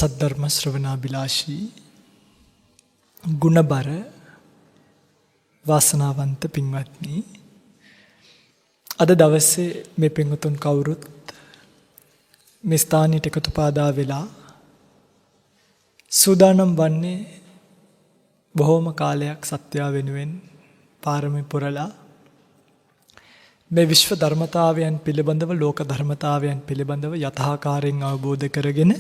සද්ධර්ම ශ්‍රවණාබිලාෂී ගුණබර වාසනාවන්ත පින්වත්නි, අද දවසේ මේ පින්වතුන් කවුරුත් මේ ස්ථානයට එකතු පාදා වෙලා සූදානම් වන්නේ බොහෝම කාලයක් සත්‍යය වෙනුවෙන් පාරමී පුරලා මේ විශ්ව ධර්මතාවයන් පිළිබඳව, ලෝක ධර්මතාවයන් පිළිබඳව යථාකාරයෙන් අවබෝධ කරගෙන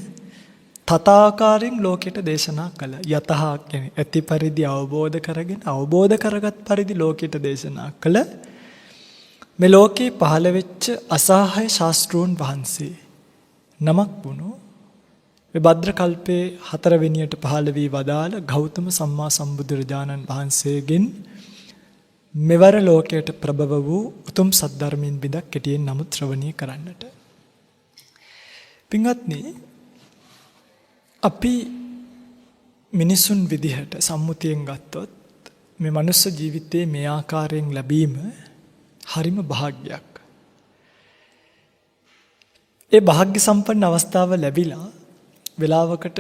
තථාකාරයෙන් ලෝකයට දේශනා කළ. යතහා කියන්නේ ඇති පරිදි අවබෝධ කරගෙන, අවබෝධ කරගත් පරිදි ලෝකයට දේශනා කළ මේ ලෝකේ පහළ වෙච්ච අසහාය ශාස්ත්‍රූන් වහන්සේ නමක් වුණු මේ භද්‍ර කල්පේ 4 වෙනියට පහළ වී වදාළ ගෞතම සම්මා සම්බුදුරජාණන් වහන්සේගෙන් මෙවර ලෝකයට ප්‍රභව වූ උතුම් සද්ධර්මයෙන් බිඳක් කෙටියෙන් නමුත් ශ්‍රවණය කරන්නට. පින්වත්නි, අපි මිනිසුන් විදිහට සම්මුතියෙන් ගත්තොත් මේ මනුස්ස ජීවිතයේ මේ ආකාරයෙන් ලැබීම හරිම භාග්යක්. ඒ භාග්‍ය සම්පන්න අවස්ථාව ලැබිලා වෙලාවකට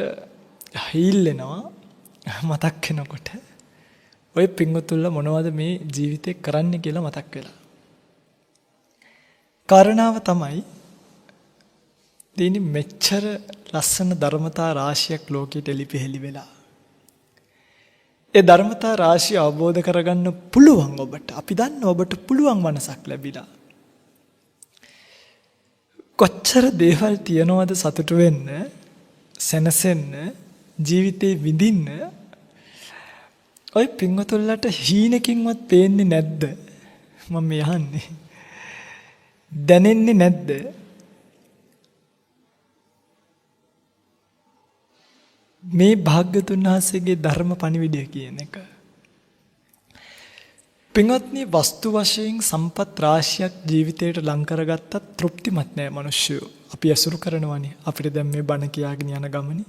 හීල්ලෙනවා මතක් වෙනකොට ඔය පින්වතුන්ලා මොනවද මේ ජීවිතේ කරන්න කියලා මතක් වෙලා. කාරණාව තමයි දින මෙච්චර ලස්සන ධර්මතා රාශියක් ලෝකෙට එලිපෙහෙලි වෙලා. ඒ ධර්මතා රාශිය අවබෝධ කරගන්න පුළුවන් ඔබට. අපි දන්න ඔබට පුළුවන් මනසක් ලැබිලා. කොච්චර දේවල් තියනවද සතුටු වෙන්න, සැනසෙන්න, ජීවිතේ විඳින්න. ඔය පින්වතුන්ලට හීනකින්වත් පේන්නේ නැද්ද? මම යහන්නේ. දැනෙන්නේ නැද්ද? මේ භාග්‍යතුන් වහන්සේගේ ධර්ම පණිවිඩය කියන එක. පින්වත්නි, වස්තු වශයෙන් සම්පත් රාශියක් ජීවිතයට ලං කරගත්තත් තෘප්තිමත් නෑ මිනිස්සු. අපි අසුරු කරනවානේ. අපිට දැන් මේ බණ කියාගෙන යන ගමනේ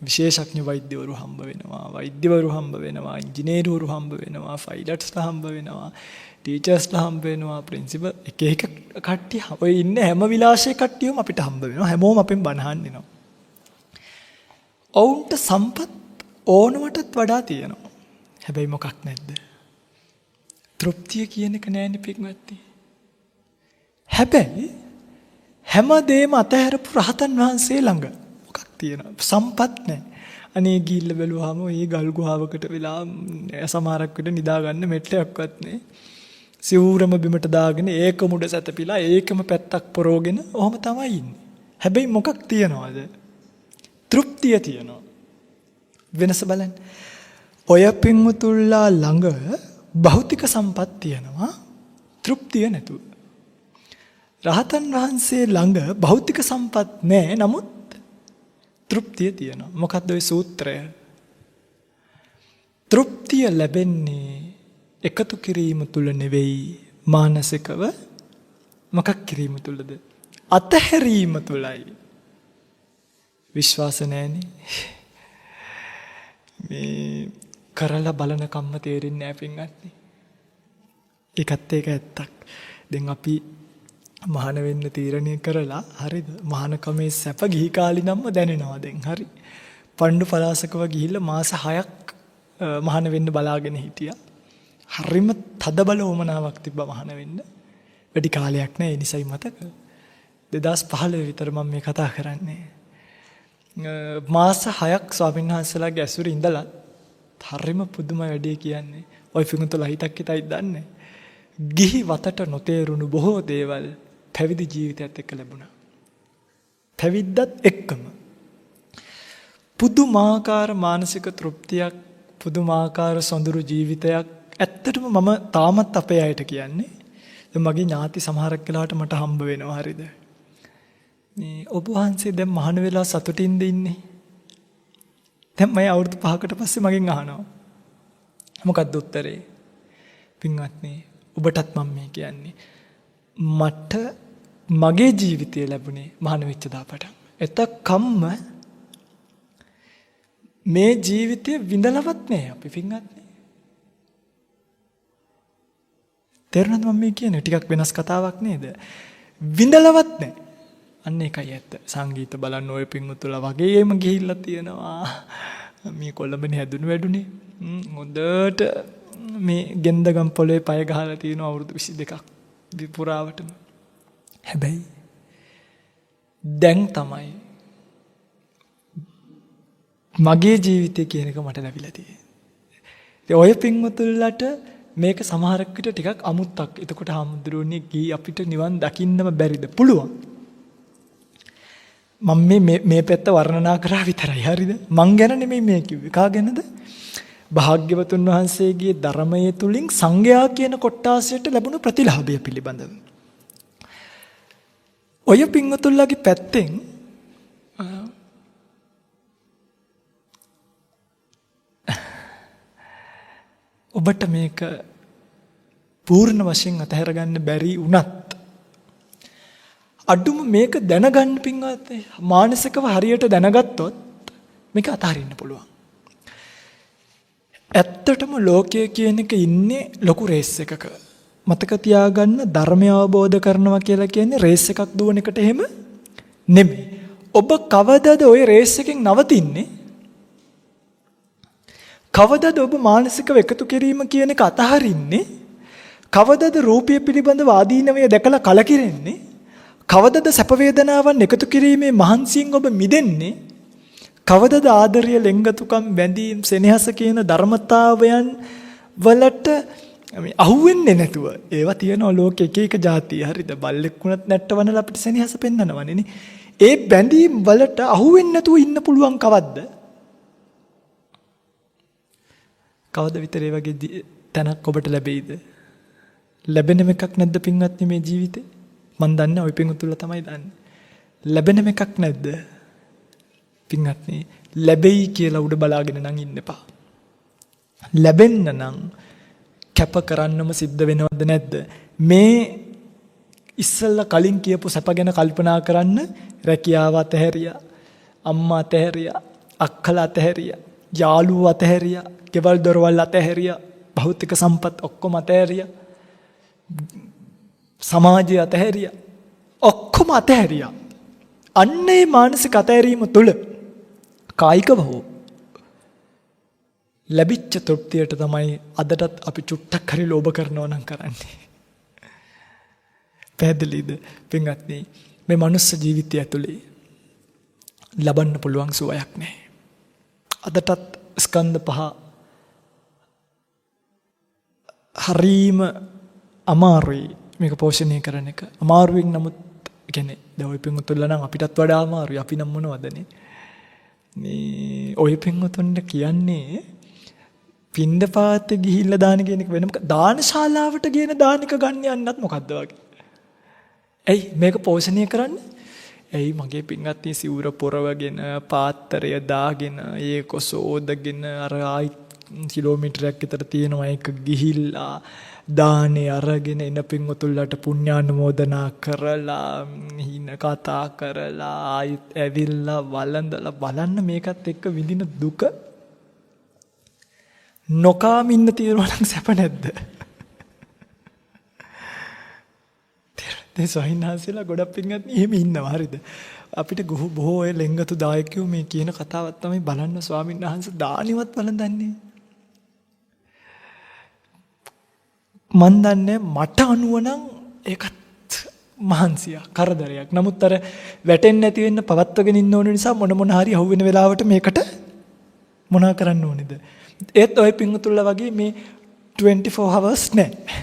විශේෂඥ වෛද්‍යවරු හම්බ වෙනවා, වෛද්‍යවරු හම්බ වෙනවා, ඉංජිනේරුවරු හම්බ වෙනවා, ෆයිලට්ස්ලා හම්බ වෙනවා, ටීචර්ස්ලා හම්බ වෙනවා, ප්‍රින්සිපල් එක කට්ටිය ඔය ඉන්න හැම විලාසයේ කට්ටියම අපිට හම්බ වෙනවා. හැමෝම අපෙන් බණ අහන්නේ. ඔවුන්ට සම්පත් ඕනවටත් වඩා තියෙනවා. හැබැයි මොකක් නැද්ද? තෘප්තිය කියන එක නෑනේ පින්වත්නි. හැබැයි හැමදේම අතහැරපු රහතන් වහන්සේ ළඟ මොකක් තියෙනවද? සම්පත් නෑ. අනේ ගිහිල්ලා බැලුවාම ඒ ගල් ගුහාවකට වෙලා සමහරක් විට නිදා ගන්න මෙට්ටයක්වත් නෑ. සිවුරම බිමට දාගෙන ඒක මුඩ සැතපීලා ඒකම පැත්තක් පොරෝගෙන ඔහොම තමයි ඉන්නේ. හැබැයි මොකක් තියනවද? තෘප්තිය තියෙනවා. වෙනස බලන්න. ඔය පින්වතුන්ලා ළඟ භෞතික සම්පත් තියෙනවා, තෘප්තිය නැතුව. රහතන් වහන්සේ ළඟ භෞතික සම්පත් නැහැ, නමුත් තෘප්තිය තියෙනවා. මොකක්ද ওই සූත්‍රය? තෘප්තිය ලැබෙන්නේ එකතු කිරීම තුල නෙවෙයි, මානසිකව මොකක් කිරීම තුලද? අතහැරීම තුලයි. විශ්වාස නැහැනේ. මේ කරලා බලන කම්ම තේරෙන්නේ නැහැ පින්වත්නි. ඒකත් ඒක ඇත්තක්. දැන් අපි මහාන වෙන්න තීරණය කරලා හරිද? මහානකමේ සැප ගිහි කාලේ නම්ම දැනෙනවා දැන්. හරි. පණ්ඩු පලාසකව ගිහිල්ලා මාස 6ක් මහාන වෙන්න බලාගෙන හිටියා. හරිම තද බල වමනාවක් තිබ්බා මහාන වෙන්න. වැඩි කාලයක් නැහැ. ඒ නිසයි මතක. 2015 විතර මම මේ කතා කරන්නේ. මාස 6ක් ස්වාමීන් වහන්සේලාගේ ඇසුරේ ඉඳලා හරිම පුදුම වැඩේ කියන්නේ. ඔය පිටුතුලා හිතක් හිතයි දන්නේ. ගිහි වතට නොතේරුණු බොහෝ දේවල් පැවිදි ජීවිතයත් එක්ක ලැබුණා. පැවිද්දත් එක්කම පුදුමාකාර මානසික තෘප්තියක්, පුදුමාකාර සොඳුරු ජීවිතයක්. ඇත්තටම මම තාමත් අපේ අයට කියන්නේ. මගේ ඥාති සමහරක් වෙලාවට මට හම්බ වෙනවා. හරිද? මේ ඔබ වහන්සේ දැන් මහාන වෙලා සතුටින්ද ඉන්නේ? දැන් මම අවුරුදු 5කට පස්සේ මගෙන් අහනවා. මොකක්ද උත්තරේ? පින්වත්නි, ඔබටත් මම මේ කියන්නේ. මට මගේ ජීවිතය ලැබුණේ මහාන වෙච්ච දාපට. එතකම්ම මේ ජීවිතය විඳලවත් නෑ අපි පින්වත්නි. තේරුණාද මම මේ කියන්නේ? ටිකක් වෙනස් කතාවක් නේද? විඳලවත් නෑ. අන්න ඒකයි ඇත්ත. සංගීත බලන්න ඔය පින්වතුන්ලා වගේම ගිහිල්ලා තියෙනවා. මේ කොළඹනේ හැදුණු වැඩුනේ. හොඳට මේ ගෙන්දගම් පොළේ පය ගහලා තියෙනවා අවුරුදු 22ක් පුරාවටම. හැබැයි දැන් තමයි මගේ ජීවිතය කියන එක මට ලැබිලා තියෙන්නේ. ඔය පින්වතුන්ලාට මේක සමහරක් විට ටිකක් අමුත්තක්. එතකොට හාමුදුරුවනේ ගී අපිට නිවන් දකින්නම බැරිද? පුළුවන්. මම මේ පැත්ත වර්ණනා කරා විතරයි. හරිද? මං ගැන නෙමෙයි මේ කිව්වේ. කා ගැනද? භාග්‍යවතුන් වහන්සේගේ ධර්මයේ තුලින් සංඝයා කියන කොට්ටාසයට ලැබුණු ප්‍රතිලාභය පිළිබඳව. ඔය පින්වතුන්ලාගේ පැත්තෙන් ඔබට මේක පූර්ණ වශයෙන් අතහැර ගන්න බැරි වුණත් අඩුම මේක දැනගන්න පින්වත් මානසිකව හරියට දැනගත්තොත් මේක අතහරින්න පුළුවන්. ඇත්තටම ලෝකයේ කියන එක ඉන්නේ ලොකු රේස් එකක. මතක තියාගන්න ධර්මය අවබෝධ කරනවා කියලා කියන්නේ රේස් එකක් දුවන එකට එහෙම නෙමෙයි. ඔබ කවදද ওই රේස් එකෙන් නවතින්නේ? කවදද ඔබ මානසිකව එකතු කිරීම කියන එක අතහරින්නේ? කවදද රූපය පිළිබඳව ආදීනවය දැකලා කලකිරෙන්නේ? කවදද සැප වේදනාවන් එකතු කිරීමේ මහන්සියෙන් ඔබ මිදෙන්නේ? කවදද ආදරය, ලෙන්ගතුකම්, බැඳීම්, සෙනෙහස කියන ධර්මතාවයන් වලට අහුවෙන්නේ නැතුව ඒවා තියෙනවා ලෝකෙ එක එක જાති. හරිද? බල්ලෙක් වුණත් නැට්ටවනලා අපිට සෙනෙහස පෙන්නනවනේ නේ. ඒ බැඳීම් වලට අහුවෙන්නේ නැතුව ඉන්න පුළුවන් කවද්ද? කවද විතර ඒ වගේ තැනක් ඔබට ලැබෙයිද? ලැබෙනම එකක් නැද්ද පින්වත්නි මේ ජීවිතේ? මන් දන්නේ ඔය පින්වතුන්ලා තමයි දන්නේ. ලැබෙනම එකක් නැද්ද? පින්වත්නි ලැබෙයි කියලා උඩ බලාගෙන නම් ඉන්න එපා. ලැබෙන්න නම් කැප කරන්නම සිද්ධ වෙනවද නැද්ද? මේ ඉස්සෙල්ලා කලින් කියපු සැප ගැන කල්පනා කරන්න. රැකියාව අතහැරියා, අම්මා අතහැරියා, අක්කලා අතහැරියා, යාළුවෝ අතහැරියා, ගෙවල් දොරවල් අතහැරියා, භෞතික සම්පත් ඔක්කොම අතහැරියා, සමාජය අතහැරියා, ඔක්කොම අතහැරියා. අන්නේ මානසික අතහැරීම තුළ කායිකව හෝ ලැබිච්ච තෘප්තියට තමයි අදටත් අපි චුට්ටක් හරි ලෝභ කරනවා නම් කරන්නේ. පැහැදිලිද පින්වත්නි? මේ මනුස්ස ජීවිතය ඇතුලේ ලබන්න පුළුවන් සුවයක් නැහැ. අදටත් ස්කන්ධ පහ හරීම අමාරුයි මේක පෝෂණය කරන එක. අමාරුවෙන් නමුත් කියන්නේ දැන් ඔය පින්වතුන්ලා නම් අපිටත් වඩා අමාරුයි. අපි නම් මොනවදනේ මේ ඔය පින්වතුන්ට කියන්නේ පින්ඩපාතේ ගිහිල්ලා දාන කියන එක වෙනම දානශාලාවට ගියන දානික ගන්න යන්නත් මොකද්ද වගේ. ඇයි මේක පෝෂණය කරන්නේ? ඇයි මගේ පින්වත්නි සිවුර පොරවගෙන පාත්‍රය දාගෙන ඒක සෝදගෙන අර ආයි කිලෝමීටරයක් විතර තියෙනවා ඒක ගිහිල්ලා දානේ අරගෙන එන පින්වතුන්ලාට පුණ්‍යානුමෝදනා කරලා හින කතා කරලා ආයිත් ඇවිල්ලා වළඳලා බලන්න මේකත් එක්ක විඳින දුක නොකාම ඉන්න තියෙනවා නම් සැප නැද්ද? දැන් සහින්හාසලා ගොඩක් පින්වත්නි එහෙම ඉන්නවා. හරිද? අපිට බොහෝ අය ලෙන්ගතු දායකයෝ මේ කියන කතාවක් තමයි බලන්න ස්වාමීන් වහන්සේ දානිවත් වළඳන්නේ. මන් දන්නේ මට අනුව නම් ඒකත් මහන්සිය කරදරයක්. නමුත් අර වැටෙන්නේ නැති වෙන්න පවත්වගෙන ඉන්න ඕන නිසා මොන හරි අහුවෙන වෙලාවට මේකට මොනා කරන්න ඕනේද? ඒත් ඔය පින්වතුන්ලා වගේ මේ 24 hours නැහැ.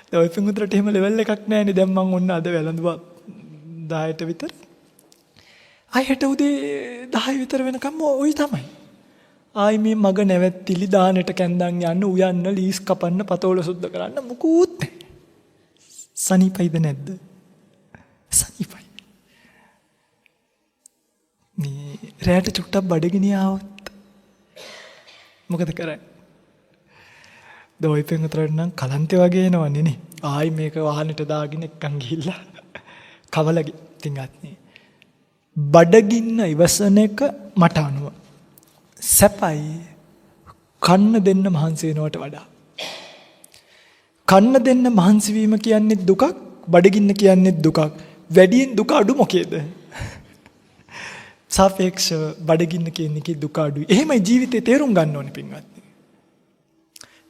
දැන් ඔය පින්වතුන්ට එහෙම ලෙවල් එකක් නැහැනේ. දැන් මම ඔන්න අද වැළඳුවා 10ට විතර. ආයෙත් උදේ 10 විතර වෙනකම් ওই තමයි. ආයි මේ මග නැවැත්තිලි දානෙට කැන්දන් යන්න උයන්න ලීස් කපන්න පතෝල සුද්ධ කරන්න මුකුත් නැහැ. සනීපයිද නැද්ද? සනීපයි. මේ රැට චුට්ටක් බඩගිනිය આવොත් මොකද කරන්නේ? දොයි පෙන්තරන් නම් කලන්තේ වගේ එනවන්නේ නේ. ආයි මේක වාහනේට දාගෙන එක්කන් ගිහිල්ලා කවලගේ තින්ගත්නේ. බඩගින්න ඉවසන එක මට අනුව සැපයි කන්න දෙන්න මහන්සි වෙනවට වඩා. කන්න දෙන්න මහන්සි වීම කියන්නේ දුකක්, බඩගින්න කියන්නේ දුකක්. වැඩියෙන් දුක අඩු මොකේද? සාපේක්ෂව බඩගින්න කියන එකේ දුක අඩුයි. එහෙමයි ජීවිතේ තේරුම් ගන්න ඕනේ පින්වත්නි.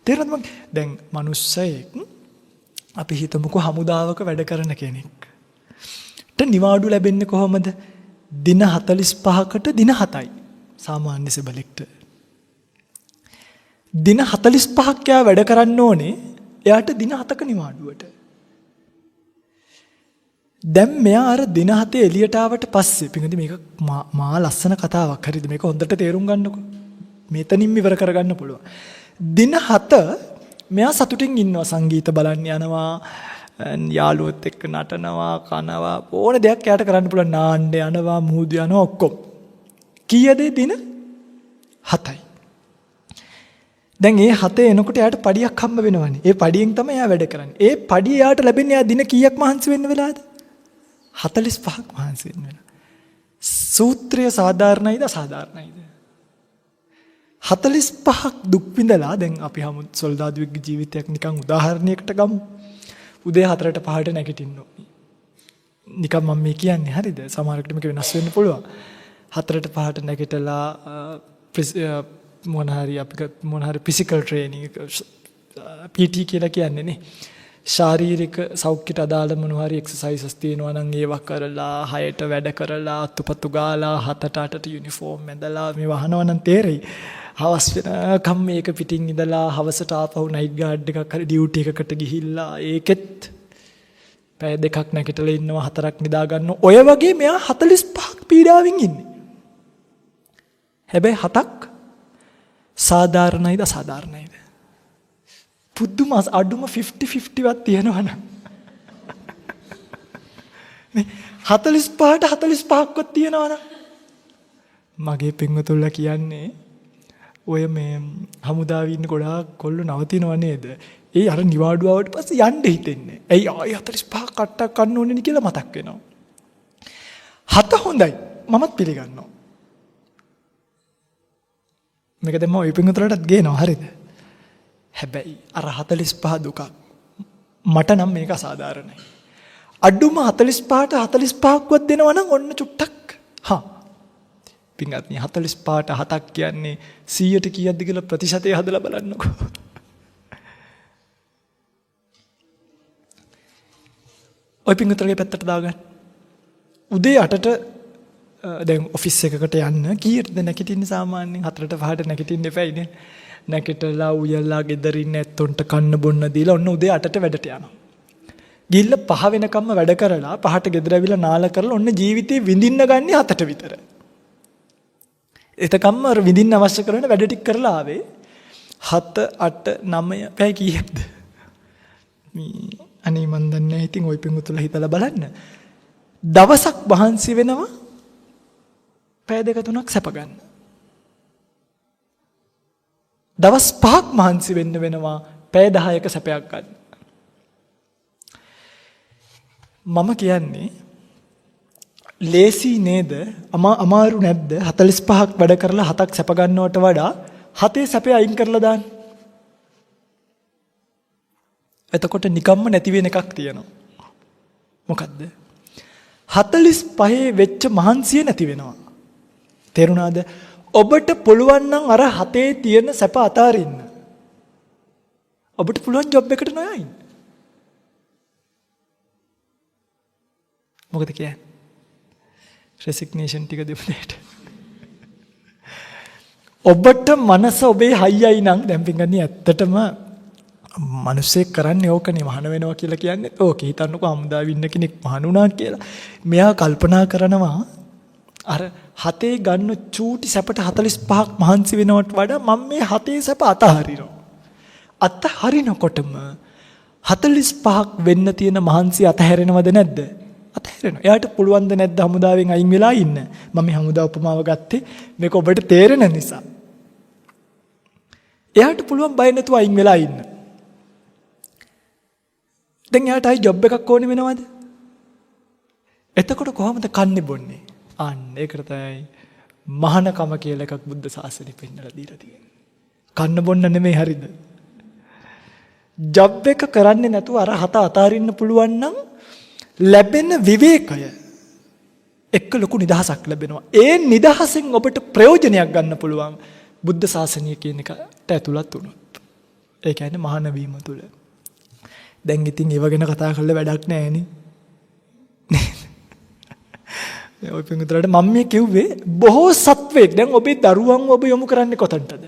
තේරෙනවද? දැන් මිනිස්සෙක් අපි හිතමුකෝ හමුදාවක වැඩ කරන කෙනෙක්. නිවාඩු ලැබෙන්නේ කොහොමද? දින 45කට දින 7යි. සාමාන්‍ය සෙබලෙක්ට. දින 45ක් යා වැඩ කරන්න ඕනේ. එයාට දින 7ක නිවාඩුවට. දැන් මෙයා අර දින 7 එළියට ආවට පස්සේ පින්වත්නි මේක මා ලස්සන කතාවක්. හරිද? මේක හොඳට තේරුම් ගන්නකො. මෙතනින් ඉවර කරගන්න පුළුවන්. දින 7 මෙයා සතුටින් ඉන්නවා. සංගීත බලන්න යනවා. යාළුවොත් එක්ක නටනවා, කනවා, ඕන දෙයක් එයාට කරන්න පුළුවන්. නාන්න යනවා, මුහුදු යනවා ඔක්කොම. කීයද දින? 7යි. දැන් මේ 7 එනකොට එයාට පඩියක් හම්බ වෙනවනේ. ඒ පඩියෙන් තමයි එයා වැඩ කරන්නේ. ඒ පඩිය එයාට ලැබෙන්නේ එයා දින කීයක් මහන්සි වෙන්න වෙලාද? 45ක් මහන්සි වෙන්න වෙලා. සූත්‍රය සාධාරණයිද අසාධාරණයිද? 45ක් දුක් විඳලා දැන් අපි හමු සොල්දාදුවෙක්ගේ ජීවිතයක් නිකන් උදාහරණයකට ගමු. උදේ 4ට 5ට නැගිටින්න ඕනේ. නිකන් මම මේ කියන්නේ හරිද? සමහරකට මේක වෙනස් වෙන්න පුළුවන්. 4ට 5ට නැගිටලා මොනහරි ෆිසිකල් ට්‍රේනින් PT කියලා කියන්නේ නේ. ශාරීරික සෞඛ්‍යයට අදාළ මොනවාරි එක්සර්සයිසස් තියෙනවා නම් ඒවා කරලා 6ට වැඩ කරලා අතුපතු ගාලා 7ට 8ට යුනිෆෝම් ඇඳලා මේ වහනවා නම් තේරෙයි. හවස් වෙනකම් මේක පිටින් ඉඳලා හවසට ආපහු නයිට් ගාඩ් එකක් හරි ඩියුටි එකකට ගිහිල්ලා ඒකෙත් පැය දෙකක් නැගිටලා ඉන්නවා 4ක් නිදා ගන්න. ඔය වගේ මෙයා 45ක් පීඩාවෙන් ඉන්නේ. හැබැයි 7ක් සාධාරණයිද අසාධාරණයිද? පුදුම අඩුම 50-50 වත් තියෙනවනම් මේ 45ට 45ක්වත් තියෙනවනම් මගේ පින්වතුන්ලා කියන්නේ ඔය මේ හමුදාවේ ඉන්න ගොඩාක් කොල්ලෝ නවතිනව නේද? ඒ අර නිවාඩුවට පස්සේ යන්න හිතෙන්නේ. ඇයි ආයි 45ක් කට්ටක් කන්න ඕනේ නේ කියලා මතක් වෙනවා. 7 හොඳයි. මමත් පිළිගන්නවා. මේක දැන් මම ඔය පින්වතුන්ලටත් ගේනවා හරිද? හැබැයි අර 45 දුක මට නම් මේක අසාධාරණයි. අඩුම 45ට 45ක්වත් දෙනවා නම් ඔන්න චුට්ටක්. පින්වත්නි 45ට 7ක් කියන්නේ 100ට කීයක්ද කියලා ප්‍රතිශතය හදලා බලන්නකෝ. ඔය පින්වතුන්ගේ පැත්තට දාගන්න. උදේ 8ට දැන් ඔෆිස් එකකට යන්න කීයටද නැගිටින්නේ සාමාන්‍යයෙන්? 4ට 5ට නැගිටින්න එපායිනේ. නැගිටලා උයලා ගෙදරින් ඇත්තොන්ට කන්න බොන්න දීලා ඔන්න උදේ 8ට වැඩට යනවා. ගිහිල්ල 5 වෙනකම්ම වැඩ කරලා 5ට ගෙදර ඇවිල්ලා නාලා කරලා ඔන්න ජීවිතේ විඳින්න ගන්නේ 7ට විතර. එතකම්ම අර විඳින්න අවශ්‍ය කරන වැඩ ටික කරලා ආවේ 7 8 9 පැය කීයක්ද? අනේ මන් දන්නේ නැහැ. ඉතින් ওই පිඟුතුලා හිතලා බලන්න. දවසක් වහන්සි වෙනවා පැය 2-3ක් සැප ගන්න. දවස් 5ක් මහන්සි වෙන්න වෙනවා පැය 10ක සැපයක් ගන්න. මම කියන්නේ ලේසි නේද? අමාරු නැද්ද? 45ක් වැඩ කරලා 7ක් සැප ගන්නවට වඩා 7 සැපේ අයින් කරලා දාන්න. එතකොට නිකම්ම නැති වෙන එකක් තියෙනවා. මොකද්ද? 45 වෙච්ච මහන්සිය නැති වෙනවා. තේරුණාද? ඔබට පුළුවන් නම් අර 7 තියෙන සැප අතාරින්න. ඔබට පුළුවන් ජොබ් එකට නොයා ඉන්න. මොකද කියන්නේ? රෙසිග්නේෂන් ටික දෙන්නට. ඔබට මනස ඔබේ හයියයි නම් දැන් පින්ගන්නේ ඇත්තටම මිනිස්සෙක් කරන්නේ ඕකනේ මහාන වෙනවා කියලා කියන්නේ. ඕක හිතන්නකෝ හමුදාවේ ඉන්න කෙනෙක් මහාන වුණා කියලා. මෙයා කල්පනා කරනවා අර 7 ගන්න චූටි සැපට 45ක් මහන්සි වෙනවට වඩා මම මේ 7 සැප අතහරිනවා. අතහරිනකොටම 45ක් වෙන්න තියෙන මහන්සිය අතහැරෙනවද නැද්ද? අතහැරෙනවා. එයාට පුළුවන් ද නැද්ද හමුදාවෙන් අයින් වෙලා ඉන්න? මම මේ හමුදා උපමාව ගත්තේ මේක ඔබට තේරෙන නිසා. එයාට පුළුවන් බය නැතුව අයින් වෙලා ඉන්න. දැන් එයාට ආයි ජොබ් එකක් ඕනේ වෙනවද? එතකොට කොහොමද කන්නේ බොන්නේ? අන්න ඒකට තමයි මහානකම කියලා එකක් බුද්ධ ශාසනය පෙන්නලා දීලා තියෙන්නේ. කන්න බොන්න නෙමෙයි හරිද? ජොබ් එක කරන්නේ නැතුව අර 7 අතාරින්න පුළුවන් නම් ලැබෙන විවේකය එක්ක ලොකු නිදහසක් ලැබෙනවා. ඒ නිදහසෙන් ඔබට ප්‍රයෝජනයක් ගන්න පුළුවන් බුද්ධ ශාසනය කියන එකට ඇතුළත් වුණොත්. ඒ කියන්නේ මහාන වීම තුළ. දැන් ඉතින් ඒව ගැන කතා කරලා වැඩක් නැහැ නේ. ඔය පිටුතරට මම මේ කිව්වේ බොහෝ සත්වෙක් දැන් ඔබේ දරුවන්ව ඔබ යොමු කරන්නේ කොතනටද?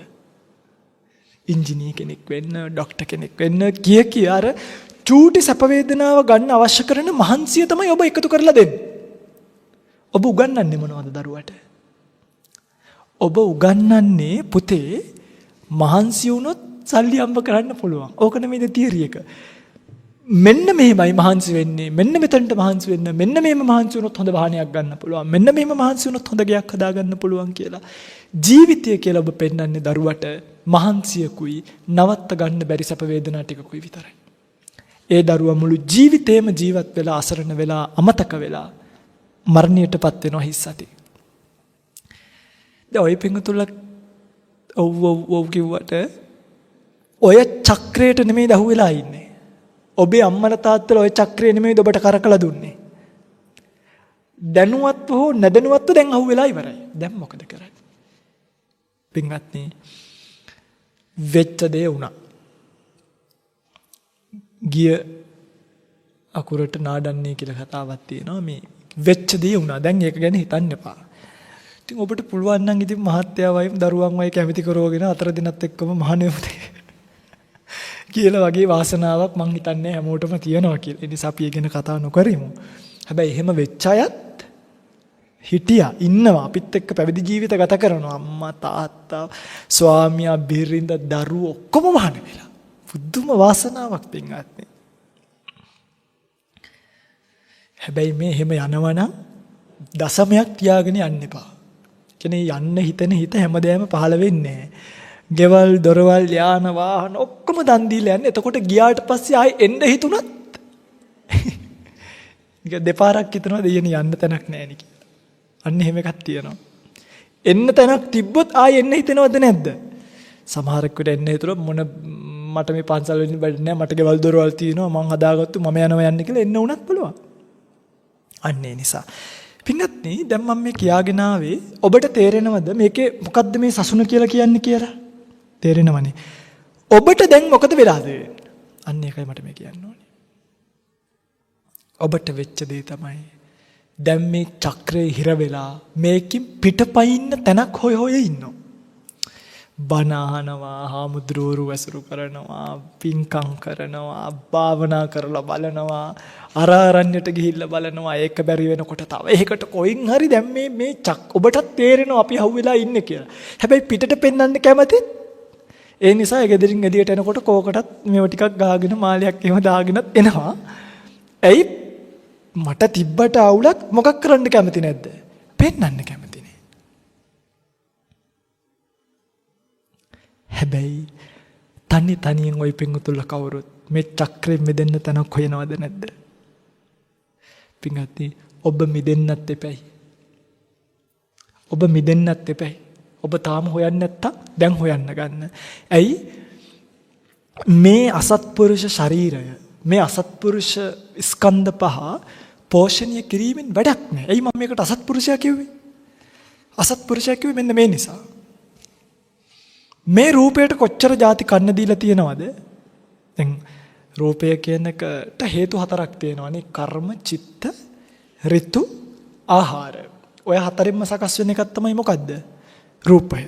ඉංජිනේර කෙනෙක් වෙන්න, ડોක්ටර් කෙනෙක් වෙන්න කිය අර චූටි සැප වේදනාව ගන්න අවශ්‍ය කරන මහන්සිය තමයි ඔබ එකතු කරලා දෙන්නේ. ඔබ උගන්වන්නේ මොනවද දරුවට? ඔබ උගන්වන්නේ පුතේ මහන්සි වුණොත් සල්ලි අම්බ කරන්න පුළුවන්. ඕක නෙමෙයිද තියරි එක. මෙන්න මෙහෙමයි මහන්සි වෙන්නේ. මෙන්න මෙතනට මහන්සි වෙන්න. මෙන්න මෙහෙම මහන්සි වුණොත් හොඳ වාහනයක් ගන්න පුළුවන්. මෙන්න මෙහෙම මහන්සි වුණොත් හොඳ ගෙයක් හදා ගන්න පුළුවන් කියලා. ජීවිතය කියලා ඔබ පෙන්වන්නේ දරුවට මහන්සියකුයි නවත්ත ගන්න බැරි සැප වේදනා ටිකකුයි විතරයි. ඒ දරුවා මුළු ජීවිතේම ජීවත් වෙලා අසරණ වෙලා අමතක වෙලා මරණයටපත් වෙනවා හිස්සති. දැන් ඔය පිංගුතුල ඔව් කිව්වට ඔය චක්‍රයට නෙමෙයි දහු වෙලා ඉන්නේ. ඔබේ අම්මලා තාත්තලා ඔය චක්‍රය නෙමෙයි ඔබට කරකලා දුන්නේ. දැනුවත්ව හෝ නැදැනුවත්ව දැන් අහු වෙලා ඉවරයි. දැන් මොකද කරන්නේ? පින්වත්නි වෙච්ච දේ වුණා. ගිය අකුරට නාඩන්නේ කියලා කතාවක් තියෙනවා. මේ වෙච්ච දේ වුණා. දැන් ඒක ගැන හිතන්න එපා. ඉතින් ඔබට පුළුවන් නම් ඉතින් මහත්තයා වයින් දරුවන් වයි කැමති කරවගෙන අතර දිනත් එක්කම මහණෙමුද කියලා වගේ වාසනාවක් මං හිතන්නේ හැමෝටම තියෙනවා කියලා. ඒ නිසා අපි ඒ ගැන කතා නොකරමු. හැබැයි එහෙම වෙච්ච අයත් හිටියා ඉන්නවා අපිත් එක්ක පැවිදි ජීවිත ගත කරනවා. අම්මා තාත්තා ස්වාමියා බිරිඳ දරුවෝ ඔක්කොම මහාන වෙලා. පුදුම වාසනාවක් පින්වත්නි. හැබැයි මේ එහෙම යනවනම් දසමයක් තියාගෙන යන්න එපා. කියන්නේ යන්න හිතන හිත හැමදේම පහළ වෙන්නේ නැහැ. ගෙවල් දොරවල් යාන වාහන ඔක්කොම දන් දීලා යන්නේ. එතකොට ගියාට පස්සේ ආයෙ එන්න හිතුණත් නික දෙපාරක් හිතනවා දෙයනේ යන්න තැනක් නැහැ නේ කියලා. අන්න එහෙම එකක් තියෙනවා. එන්න තැනක් තිබ්බොත් ආයෙ එන්න හිතෙනවද නැද්ද? සමහරෙකුට එන්න හිතුනොත් මොන මට මේ පන්සල් වලින් බඩ නැහැ මට ගෙවල් දොරවල් තියෙනවා මං හදාගත්තු මම යනවා යන්නේ කියලා එන්න උනත් පුළුවන්. අන්න ඒ නිසා පින්වත්නි දැන් මම මේ කියාගෙන ආවේ ඔබට තේරෙනවද මේකේ මොකද්ද මේ සසුන කියලා කියන්නේ කියලා? තේරෙනවනේ. ඔබට දැන් මොකද වෙලාද? අන්න ඒකයි මට මේ කියන්න ඕනේ. ඔබට වෙච්ච දේ තමයි දැන් මේ චක්‍රේ හිර වෙලා මේකෙන් පිටපයින්න තැනක් හොය හොය ඉන්නවා. බණ අහනවා, හාමුදුරුවෝ ඇසුරු කරනවා, පින්කම් කරනවා, භාවනා කරලා බලනවා, අරාරණ්‍යට ගිහිල්ලා බලනවා. ඒක බැරි වෙනකොට තව ඒකට කොයින් හරි දැන් මේ ඔබටත් තේරෙනවා අපි හවුවෙලා ඉන්නේ කියලා. හැබැයි පිටට පෙන්වන්න කැමතිත් ඒ නිසා ගෙදරින් එළියට එනකොට කෝකටත් මේව ටිකක් ගාගෙන මාලයක් එහෙම දාගෙනත් එනවා. ඇයි මට තිබ්බට අවුලක් මොකක් කරන්න කැමති නැද්ද? පෙන්වන්න කැමති නේ. හැබැයි තනියෙන් ওই පිංගුතුල කවුරුත් මේ චක්‍රෙන් මිදෙන්න තැනක් හොයනවද නැද්ද? පිංගුති ඔබ මිදෙන්නත් එපයි. ඔබ මිදෙන්නත් එපයි. ඔබ තාම හොයන්නේ නැත්තම් දැන් හොයන්න ගන්න. ඇයි මේ අසත්පුරුෂ ශරීරය මේ අසත්පුරුෂ ස්කන්ධ පහ පෝෂණය කිරීමෙන් වැඩක් නෑ. ඇයි මම මේකට අසත්පුරුෂයා කිව්වේ? අසත්පුරුෂයා කිව්වේ මෙන්න මේ නිසා. මේ රූපයට කොච්චර ಜಾති කන්න දීලා තියෙනවද? දැන් රූපය කියන එකට හේතු හතරක් තියෙනවානේ. කර්ම, චිත්ත, ඍතු, ආහාර. ඔය හතරෙන්ම සකස් වෙන එකක් තමයි මොකද්ද? රූපය.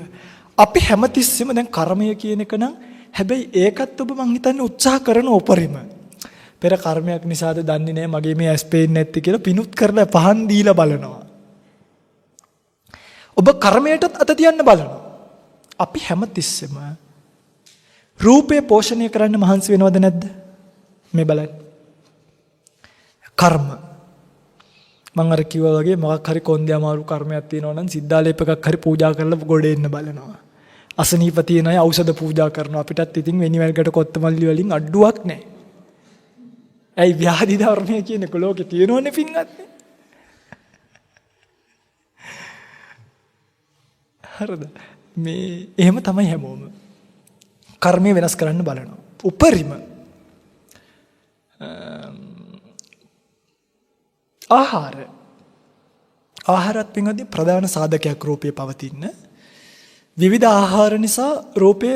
අපි හැමතිස්සෙම දැන් කර්මය කියන එක නම් හැබැයි ඒකත් ඔබ මං හිතන්නේ උත්සාහ කරන උපරිම. පෙර කර්මයක් නිසාද දන්නේ නැහැ මගේ මේ ඇස් පේන්නේ නැති කියලා පිනුත් කරලා පහන් දීලා බලනවා. ඔබ කර්මයටත් අත තියන්න බලනවා. අපි හැමතිස්සෙම රූපය පෝෂණය කරන්න මහන්සි වෙනවද නැද්ද? මේ බලන්න. කර්ම. මම අර කිව්වා වගේ මොකක් හරි කොන්දේ අමාරු කර්මයක් තියෙනවා නම් සිද්ධාලේප එකක් හරි පූජා කරලා ගොඩ එන්න බලනවා. අසනීප තියෙන අය ඖෂධ පූජා කරනවා. අපිටත් ඉතින් වෙනිවැල්කට කොත්තමල්ලි වලින් අඩුවක් නැහැ. ඇයි ව්‍යාධි ධර්මය කියන එක ලෝකේ තියෙනවනේ පින්වත්නි. හරිද? මේ එහෙම තමයි හැමෝම. කර්මය වෙනස් කරන්න බලනවා. උපරිම ආහාරත් පින්වත්නි ප්‍රධාන සාධකයක් රූපේ පවතින්න. විවිධ ආහාර නිසා රූපේ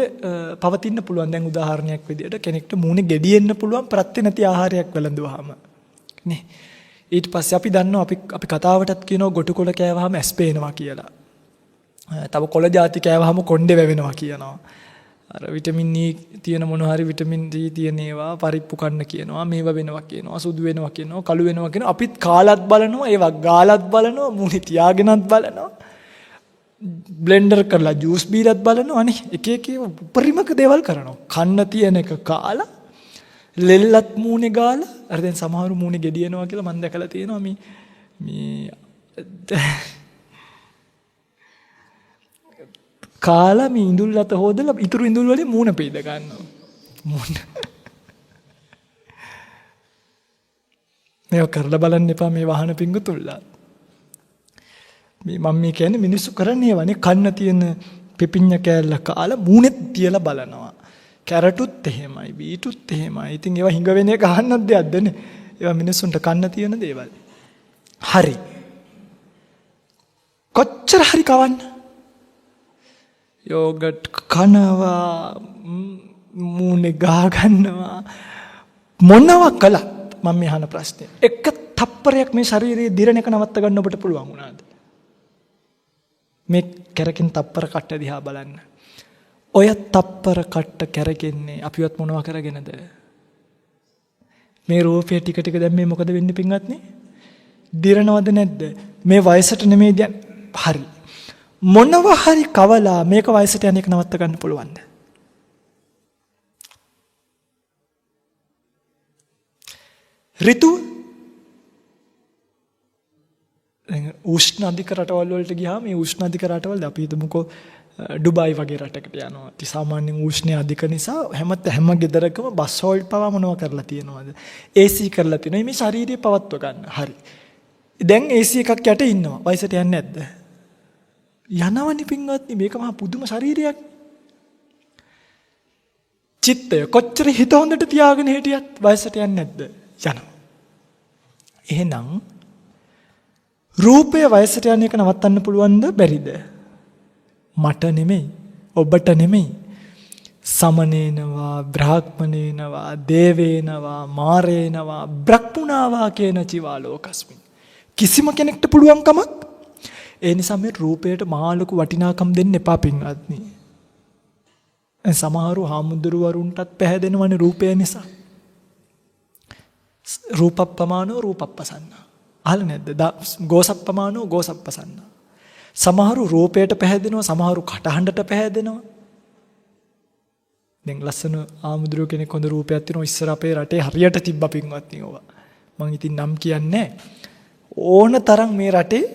පවතින්න පුළුවන්. දැන් උදාහරණයක් විදිහට කෙනෙක්ට මූණේ ගෙඩියෙන්න පුළුවන් ප්‍රත්‍ය නැති ආහාරයක් වැළඳුවාම. නේ. ඊට පස්සේ අපි දන්නවා අපි කතාවටත් කියනවා ගොටුකොළ කෑවහම ඇස් පේනවා කියලා. තව කොළ ಜಾති කෑවහම කොණ්ඩේ වැවෙනවා කියනවා. අර විටමින් E තියෙන මොන හරි විටමින් D තියෙන ඒවා පරිප්පු කන්න කියනවා. මේවා වෙනවා කියනවා. සුදු වෙනවා කියනවා. කළු වෙනවා කියනවා. අපිත් කාලත් බලනවා. ඒවා ගාලත් බලනවා. මූණේ තියාගෙනත් බලනවා. බ්ලෙන්ඩර් කරලා ජූස් බීලත් බලනවා නේ. එක එක උපරිමක දේවල් කරනවා. කන්න තියෙන එක කාලා ලෙල්ලත් මූණේ ගාලා අර දැන් සමහරු මූණේ ගෙඩියනවා කියලා මම දැකලා තියෙනවා මේ කාලා මේ ඉඳුල් අත හොදලා ඉතුරු ඉඳුල් වලින් මූණ පීද ගන්නවා. මූණ මේක කරලා බලන්න එපා මේ වහන පිංගුතුල්ලා. මම මේ කියන්නේ මිනිස්සු කරන්නේ වනේ කන්න තියෙන පිපිඤ්ඤ කෑල්ල කාලා මූණෙත් තියලා බලනවා. කැරටුත් එහෙමයි, බීටුත් එහෙමයි. ඉතින් ඒවා හිඟ වෙන එක අහන්නත් දෙයක්ද නේ? ඒවා මිනිස්සුන්ට කන්න තියෙන දේවල්. හරි. කොච්චර හරි කවන්න. යෝගට් කනවා, මූණේ ගා ගන්නවා. මොනවා කළත් මම මේ අහන ප්‍රශ්නේ. එක තප්පරයක් මේ ශරීරයේ දිරණ එක නවත්ත ගන්න ඔබට පුළුවන් වුණාද? මේ කැරකින් තප්පර කට්ට දිහා බලන්න. ඔය තප්පර කට්ට කැරගෙන්නේ අපිවත් මොනවා කරගෙනද? මේ රූපේ ටික ටික දැන් මේ මොකද වෙන්නේ පින්වත්නි? දිරනවද නැද්ද? මේ වයසට නෙමෙයි දැන්. හරි. මොනවා හරි කවලා මේක වයසට යන එක නවත්ත ගන්න පුළුවන්ද? ඍතු උෂ්ණ අධික රටවල් වලට ගියාම මේ උෂ්ණ අධික රටවල අපි හිතමුකෝ ඩුබායි වගේ රටකට යනවා. ඉතින් සාමාන්‍යයෙන් උෂ්ණය අධික නිසා හැම ගෙදරකම බස් හෝල්ට් පවා මොනවා කරලා තියෙනවද? AC කරලා තියෙනවා. මේ ශාරීරිය පවත්ව ගන්න. හරි. දැන් AC එකක් යට ඉන්නවා. වයසට යන්නේ නැද්ද? යනවනේ පින්වත්නි. මේක මහා පුදුම ශාරීරියක්. චිත්තය කොච්චර හිත හොඳට තියාගෙන හිටියත් වයසට යන්නේ නැද්ද? යනවා. එහෙනම් රූපය වයසට යන එක නවත්තන්න පුළුවන්ද බැරිද? මට නෙමෙයි, ඔබට නෙමෙයි. සමනේනවා, බ්‍රාහ්මනේනවා, දේවේනවා, මාරේනවා, බ්‍රහ්මුණාවා කියන චිවාලෝකස්මින්. කිසිම කෙනෙක්ට පුළුවන් කමක්. ඒ නිසා මේ රූපයට මහා ලොකු වටිනාකම් දෙන්න එපා පින්වත්නි. සමහරු හාමුදුරුවරුන්ටත් පැහැදෙනවනේ රූපය නිසා. රූපප්පමානෝ රූපප්පසන්නා. අහලා නැද්ද? ගෝසප්පමානෝ ගෝසප්පසන්නා. සමහරු රූපයට පැහැදෙනවා, සමහරු කටහඬට පැහැදෙනවා. දැන් ලස්සන ආමුදුරුව කෙනෙක් හොඳ රූපයක් තියෙනවා ඉස්සර අපේ රටේ හරියට තිබ්බ පින්වත්නි ඕවා. මං ඉතින් නම් කියන්නේ ඕන තරම් මේ රටේ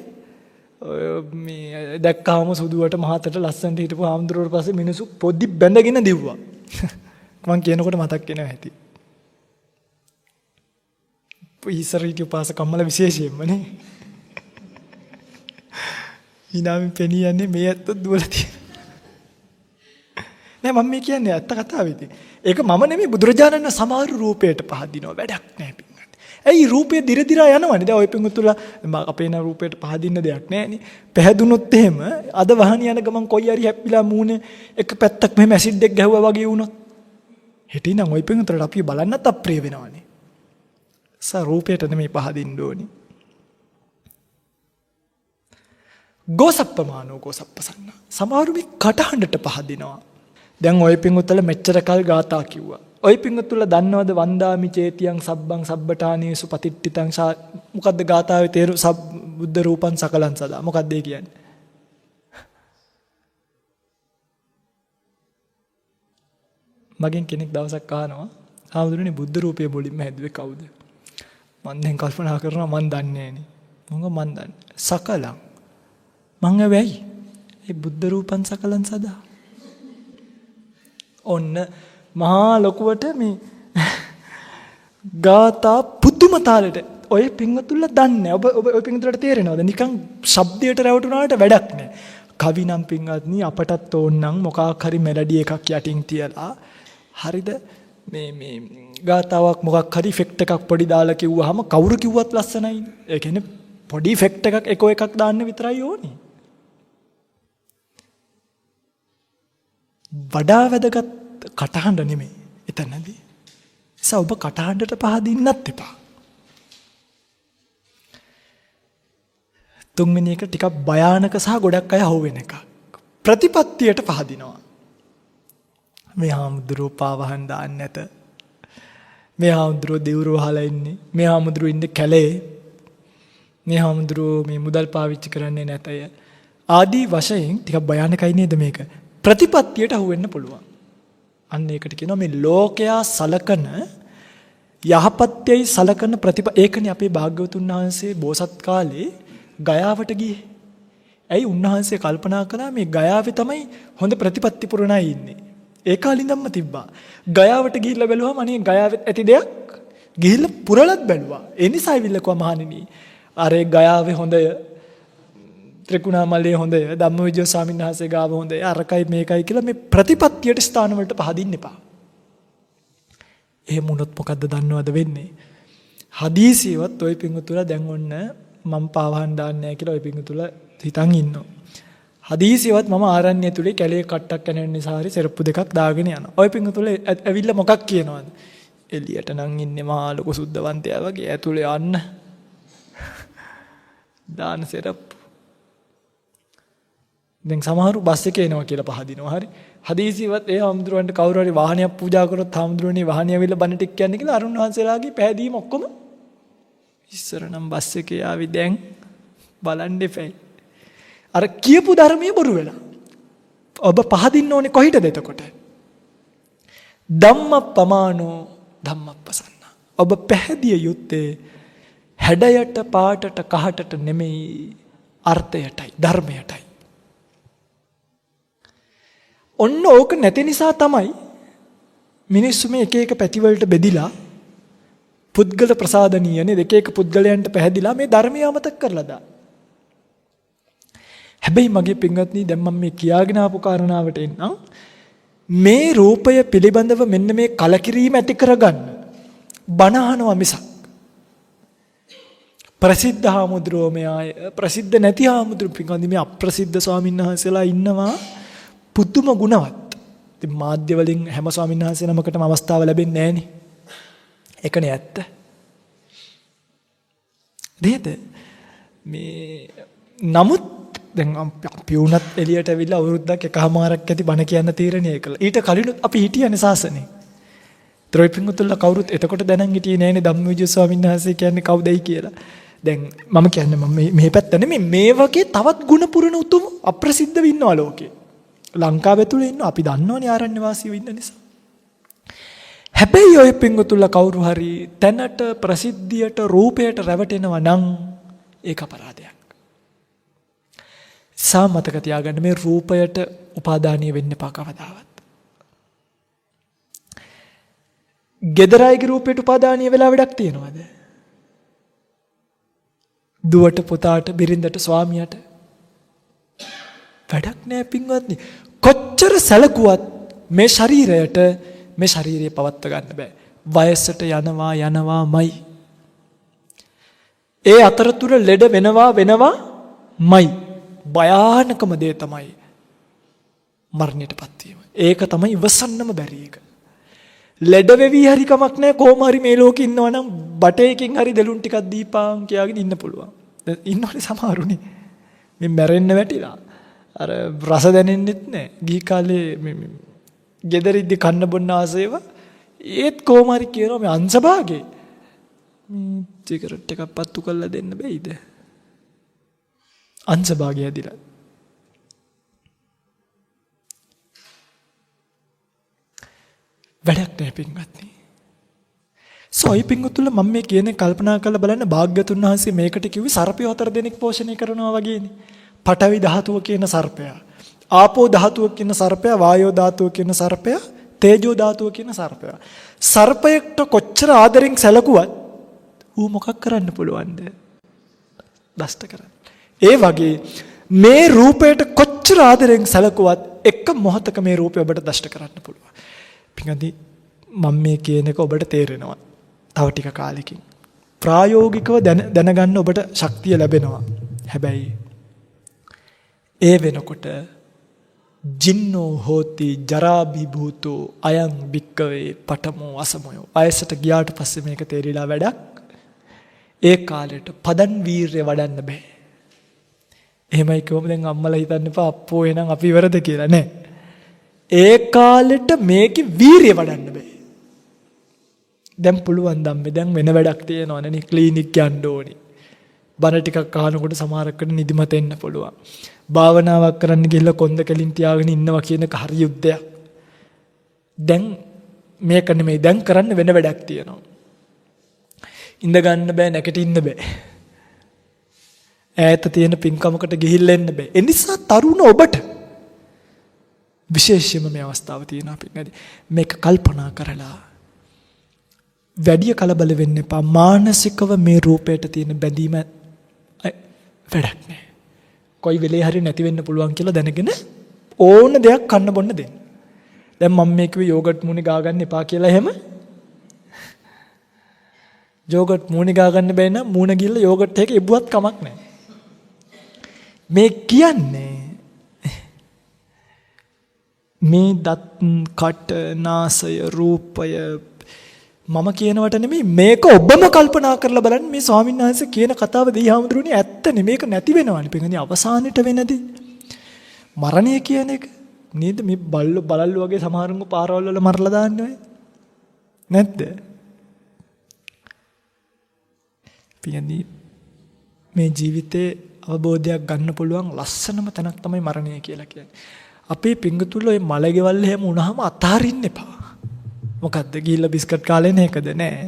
මේ දැක්කාම සුදුවට මහතට ලස්සනට හිටපු ආමුදුරුවට පස්සේ මිනිස්සු පොඩි බැඳගෙන දිව්වා. මං කියනකොට මතක් වෙනවා ඇති. ඉස්සර හිටිය පාසකම්මල විශේෂයෙන්ම නේ. ඊනාමි පෙනී යන්නේ මේ ඇත්ත දුවලා තියෙන. නෑ මම මේ කියන්නේ ඇත්ත කතාව ඉතින්. ඒක මම නෙමෙයි බුදුරජාණන් සමහර රූපයට පහදිනවා වැඩක් නෑ පින්වත්. ඇයි රූපය දිර දිරා යනවනේ. දැන් ඔය පින්තුලා අපේ න රූපයට පහදින්න දෙයක් නෑනේ. පැහැදුනොත් එහෙම අද වහන යන ගමන් කොයි හරි හැප්පිලා මූණේ එක පැත්තක් මෙහෙම ඇසිඩ් එක ගැහුවා වගේ වුණොත්. හිටිනම් ඔය පින්තුලට අපි බලන්නත් අප්‍රිය වෙනවනේ. රූපයට නෙමෙයි පහදින්න ඕනි. ගෝසප්පමානෝ ගෝසප්පසන්නා. සමහරු මේ කටහඬට පහදිනවා. දැන් ඔය පිංගුත්තල මෙච්චර කල් ගාථා කිව්වා. ඔය පිංගුත්තල දන්නවද වන්දාමි චේතියං සබ්බං සබ්බඨානේසු පතිට්ඨිතං මොකද්ද ගාථාවේ තේරු බුද්ධ රූපං සකලං සදා. මොකද්ද ඒ කියන්නේ? මගෙන් කෙනෙක් දවසක් අහනවා ආමුදුරනේ බුද්ධ රූපය බොලින්ම හැදුවේ කවුද? මම දැන් කල්පනා කරනවා මන් දන්නේ නෑනේ. මං දන්නේ. සකලං. මං වෙයි. ඒ බුද්ධ රූපං සකලං සදා. ඔන්න මහා ලොකුවට මේ ගාථා පුදුම තාලෙට ඔය පින්වතුන්ලා දන්නේ. ඔබ ඔය පින්වතුන්ට තේරෙනවද? නිකන් ශබ්දයට රැවටුනාට වැඩක් නෑ. කවි නම් පින්වත්නි අපටත් ඕනනම් මොකක් හරි මෙලඩි එකක් යටින් තියලා හරිද මේ ගාතාවක් මොකක් හරි ඉෆෙක්ට් එකක් පොඩි දාලා කිව්වහම කවුරු කිව්වත් ලස්සනයි. ඒ කියන්නේ පොඩි ඉෆෙක්ට් එකක් එකක් දාන්න විතරයි ඕනේ. වඩා වැදගත් කටහඬ නෙමෙයි එතනදී. ඒස ඔබ කටහඬට පහදින්නත් එපා. තුන්වෙනි එක ටිකක් භයානක සහ ගොඩක් අය අහුවෙන එකක්. ප්‍රතිපත්තියට පහදිනවා. මේ හාමුදුරුවෝ පාවහන් දාන්න නැත. මේ හාමුදුරුවෝ දෙවුරු වහලා ඉන්නේ. මේ හාමුදුරුවෝ ඉන්නේ කැලේ. මේ හාමුදුරුවෝ මේ මුදල් පාවිච්චි කරන්නේ නැතය. ආදී වශයෙන් ටිකක් භයානකයි නේද මේක? ප්‍රතිපත්තියට අහුවෙන්න පුළුවන්. අන්න ඒකට කියනවා මේ ලෝකයා සලකන යහපත්යයි සලකන ඒකනේ අපේ භාග්‍යවතුන් වහන්සේ බෝසත් කාලේ ගයාවට ගියේ. ඇයි උන්වහන්සේ කල්පනා කළා මේ ගයාවේ තමයි හොඳ ප්‍රතිපත්ති පුරණයි ඉන්නේ. ඒ කාලින්දම්ම තිබ්බා. ගයාවට ගිහිල්ලා බැලුවම අනේ ගයාවේ ඇති දෙයක් ගිහිල්ලා පුරලත් බැලුවා. ඒ නිසා ඉවිල්ලකවා මහණෙනි. අර ගයාවේ හොඳය ත්‍රිකුණාමලයේ හොඳය ධම්මවිජය ස්වාමීන් වහන්සේ ගාව හොඳය අරකයි මේකයි කියලා මේ ප්‍රතිපත්තියට ස්ථාන වලට පහදින්න එපා. එහෙම වුණොත් මොකද්ද දන්නවද වෙන්නේ? හදීසියවත් ওই පිංගුතුලා දැන් ඔන්න මම පාවහන් දාන්නේ නැහැ කියලා ওই පිංගුතුලා හිතන් ඉන්නවා. හදීසියවත් මම ආරණ්‍ය තුලේ කැලේ කට්ටක් කන නිසා හරි සෙරප්පු දෙකක් දාගෙන යනවා. ওই පිංගුතුලා ඇවිල්ලා මොකක් කියනවද? එළියට නම් ඉන්නේ මහා ලොකු සුද්ධවන්තයා වගේ ඇතුලේ යන්න. දාන සෙරප්පු දැන් සමහරු බස් එකේ එනවා කියලා පහදිනවා. හරි. හදීසියවත් ඒ හාමුදුරුවන්ට කවුරු හරි වාහනයක් පූජා කරොත් හාමුදුරුවනේ වාහනේ ඇවිල්ලා බණ ටික කියන්නේ කියලා අරුණ වහන්සේලාගේ පැහැදීම ඔක්කොම ඉස්සර නම් බස් එකේ ආවි දැන් බලන්න එපැයි. අර කියපු ධර්මයේ බොරු වෙලා. ඔබ පහදින්න ඕනේ කොහිටද එතකොට? ධම්මපමානෝ ධම්මපසන්න. ඔබ පැහැදිය යුත්තේ හැඩයට පාටට කහටට නෙමෙයි අර්ථයටයි ධර්මයටයි. ඔන්න ඕක නැති නිසා තමයි මිනිස්සු මේ එක එක පැතිවලට බෙදිලා පුද්ගල ප්‍රසාදනීයනේ එක එක පුද්ගලයන්ට පැහැදිලා මේ ධර්මය අමතක කරලා දා. හැබැයි මගේ පින්වත්නි දැන් මම මේ කියාගෙන ආපු කාරණාවට එන්නම්. මේ රූපය පිළිබඳව මෙන්න මේ කලකිරීම ඇති කරගන්න බණහනවා මිසක් ප්‍රසිද්ධ හාමුදුරුවෝ මෙයාය ප්‍රසිද්ධ නැති හාමුදුරුවෝ පින්වත්නි මේ අප්‍රසිද්ධ ස්වාමීන් වහන්සේලා ඉන්නවා පුදුම ගුණවත්. ඉතින් මාධ්‍ය වලින් හැම ස්වාමීන් වහන්සේ නමකටම අවස්ථාව ලැබෙන්නේ නැහනේ. ඒකනේ ඇත්ත. නේද? මේ නමුත් දැන් අපි උනත් එළියට ඇවිල්ලා අවුරුද්දක් එකමාරක් ඇති බණ කියන්න තීරණය කළා. ඊට කලිනුත් අපි හිටියනේ සාසනේ. ත්‍රිපිටකතුල්ලා කවුරුත් එතකොට දැනන් හිටියේ නැහනේ ධම්මවිජය ස්වාමීන් වහන්සේ කියන්නේ කවුදයි කියලා. දැන් මම කියන්නේ මම මේ පැත්ත නෙමෙයි මේ වගේ තවත් ගුණ පුරන උතුම් අප්‍රසිද්ධව ඉන්නවා ලෝකේ. ලංකාවේ තුල ඉන්න අපි දන්නවනේ ආරණ්‍ය වාසීව ඉන්න නිසා. හැබැයි ඔය පිංගුතුල්ලා කවුරු හරි තැනට ප්‍රසිද්ධියට රූපයට රැවටෙනවා නම් ඒක අපරාධයක්. සාමතක තියාගන්න මේ රූපයට උපාදානීය වෙන්න එපා කවදාවත්. ගෙදරයිගේ රූපයට උපාදානීය වෙලා වැඩක් තියනවද? දුවට පුතාට බිරිඳට ස්වාමියාට වැඩක් නෑ පින්වත්නි. කොච්චර සැලකුවත් මේ ශරීරය පවත්ව ගන්න බෑ. වයසට යනවාමයි. ඒ අතරතුර ලෙඩ වෙනවාමයි. භයානකම දේ තමයි මරණයටපත් වීම. ඒක තමයි ඉවසන්නම බැරි එක. ලෙඩ වෙවි හරි කමක් නැහැ කොහොම හරි මේ ලෝකේ ඉන්නවා නම් බටේකින් හරි දෙලුන් ටිකක් දීපාන් කියාගෙන ඉන්න පුළුවන්. දැන් ඉන්නවනේ සමහරුනේ. මේ මැරෙන්න වැටිලා. අර රස දැනෙන්නෙත් නැහැ. ගිහි කාලේ මේ ගෙදරින්දි කන්න බොන්න ආසේව ඒත් කොහොම හරි කියනවා මේ අංශභාගේ සිගරට් එකක් පත්තු කරලා දෙන්න බෑයිද? අංශභාගය ඇදිලා. වැඩක් නැහැ පින්වත්නි. සොයි පින්වතුල මම මේ කියන්නේ කල්පනා කරලා බලන්න භාග්‍යතුන් වහන්සේ මේකට කිව්වේ සර්පය 4 දෙනෙක් පෝෂණය කරනවා වගේනේ. පඨවි ධාතුව කියන සර්පයා, ආපෝ ධාතුව කියන සර්පයා, වායෝ ධාතුව කියන සර්පයා, තේජෝ ධාතුව කියන සර්පයා. සර්පයට කොච්චර ආදරෙන් සැලකුවත් ඌ මොකක් කරන්න පුළුවන්ද? දෂ්ට කරන්න. ඒ වගේ මේ රූපයට කොච්චර ආදරෙන් සැලකුවත් එක මොහොතක මේ රූපය ඔබට දෂ්ට කරන්න පුළුවන්. පින්වත්නි මම මේ කියන එක ඔබට තේරෙනවා. තව ටික කාලෙකින් ප්‍රායෝගිකව දැනගන්න ඔබට ශක්තිය ලැබෙනවා. හැබැයි ඒ වෙනකොට ජින්නෝ හෝති ජරාබි භූතෝ අයං භික්කවේ පඨමෝ අසමයෝ. වයසට ගියාට පස්සේ මේක තේරිලා වැඩක්. ඒ කාලෙට පදන් වීරය වඩන්න බෑ. එහෙමයි කිව්වම දැන් අම්මලා හිතන්න එපා අප්පෝ එහෙනම් අපි ඉවරද කියලා නෑ. ඒ කාලෙට මේකේ වීරිය වඩන්න බෑ. දැන් පුළුවන් ධම්මේ දැන් වෙන වැඩක් තියෙනවනේ ක්ලිනික් යන්න ඕනේ. බණ ටිකක් අහනකොට සමහරකට නිදිමත එන්න පුළුවන්. භාවනාවක් කරන්න ගිහලා කොන්ද කලින් තියාගෙන ඉන්නවා කියන එක හරි යුද්ධයක්. දැන් මේක නෙමෙයි දැන් කරන්න වෙන වැඩක් තියෙනවා. ඉඳ ගන්න බෑ නැගිටින්න බෑ. ඈත තියෙන පින්කමකට ගිහිල්ලා එන්න බෑ. ඒ නිසා තරුණ ඔබට විශේෂයෙන්ම මේ අවස්ථාව තියෙනවා පින්නදී. මේක කල්පනා කරලා වැඩි කලබල වෙන්න එපා. මානසිකව මේ රූපයට තියෙන බැඳීම වැඩක් නෑ. කොයි වෙලේ හරි නැති වෙන්න පුළුවන් කියලා දැනගෙන ඕන දෙයක් කන්න බොන්න දෙන්න. දැන් මම මේ කිව්වේ යෝගට් මූණේ ගා ගන්න එපා කියලා එහෙම. යෝගට් මූණේ ගා ගන්න බෑ නම් මූණ ගිහලා යෝගට් එක ඉබුවත් කමක් නෑ. මේ කියන්නේ මේ දත් කට නාසය රූපය මම කියනවට නෙමෙයි මේක ඔබම කල්පනා කරලා බලන්න. මේ ස්වාමීන් වහන්සේ කියන කතාව දෙයිහාමුදුරනේ ඇත්තනේ. මේක නැති වෙනවනේ. පිටින් අවසානෙට වෙනදී මරණය කියන එක නේද? මේ බලල්ලු වගේ සමහරුන්ව පාරවල් වල මරලා දාන්නේ නැද්ද? පියනි මේ ජීවිතේ අවබෝධයක් ගන්න පුළුවන් ලස්සනම තැනක් තමයි මරණය කියලා කියන්නේ. අපේ පිංගුතුල්ල ඔය මලගෙවල් එහෙම වුණාම අතාරින්න එපා. මොකද්ද ගිහිල්ලා බිස්කට් කාලේ නේකද නෑ.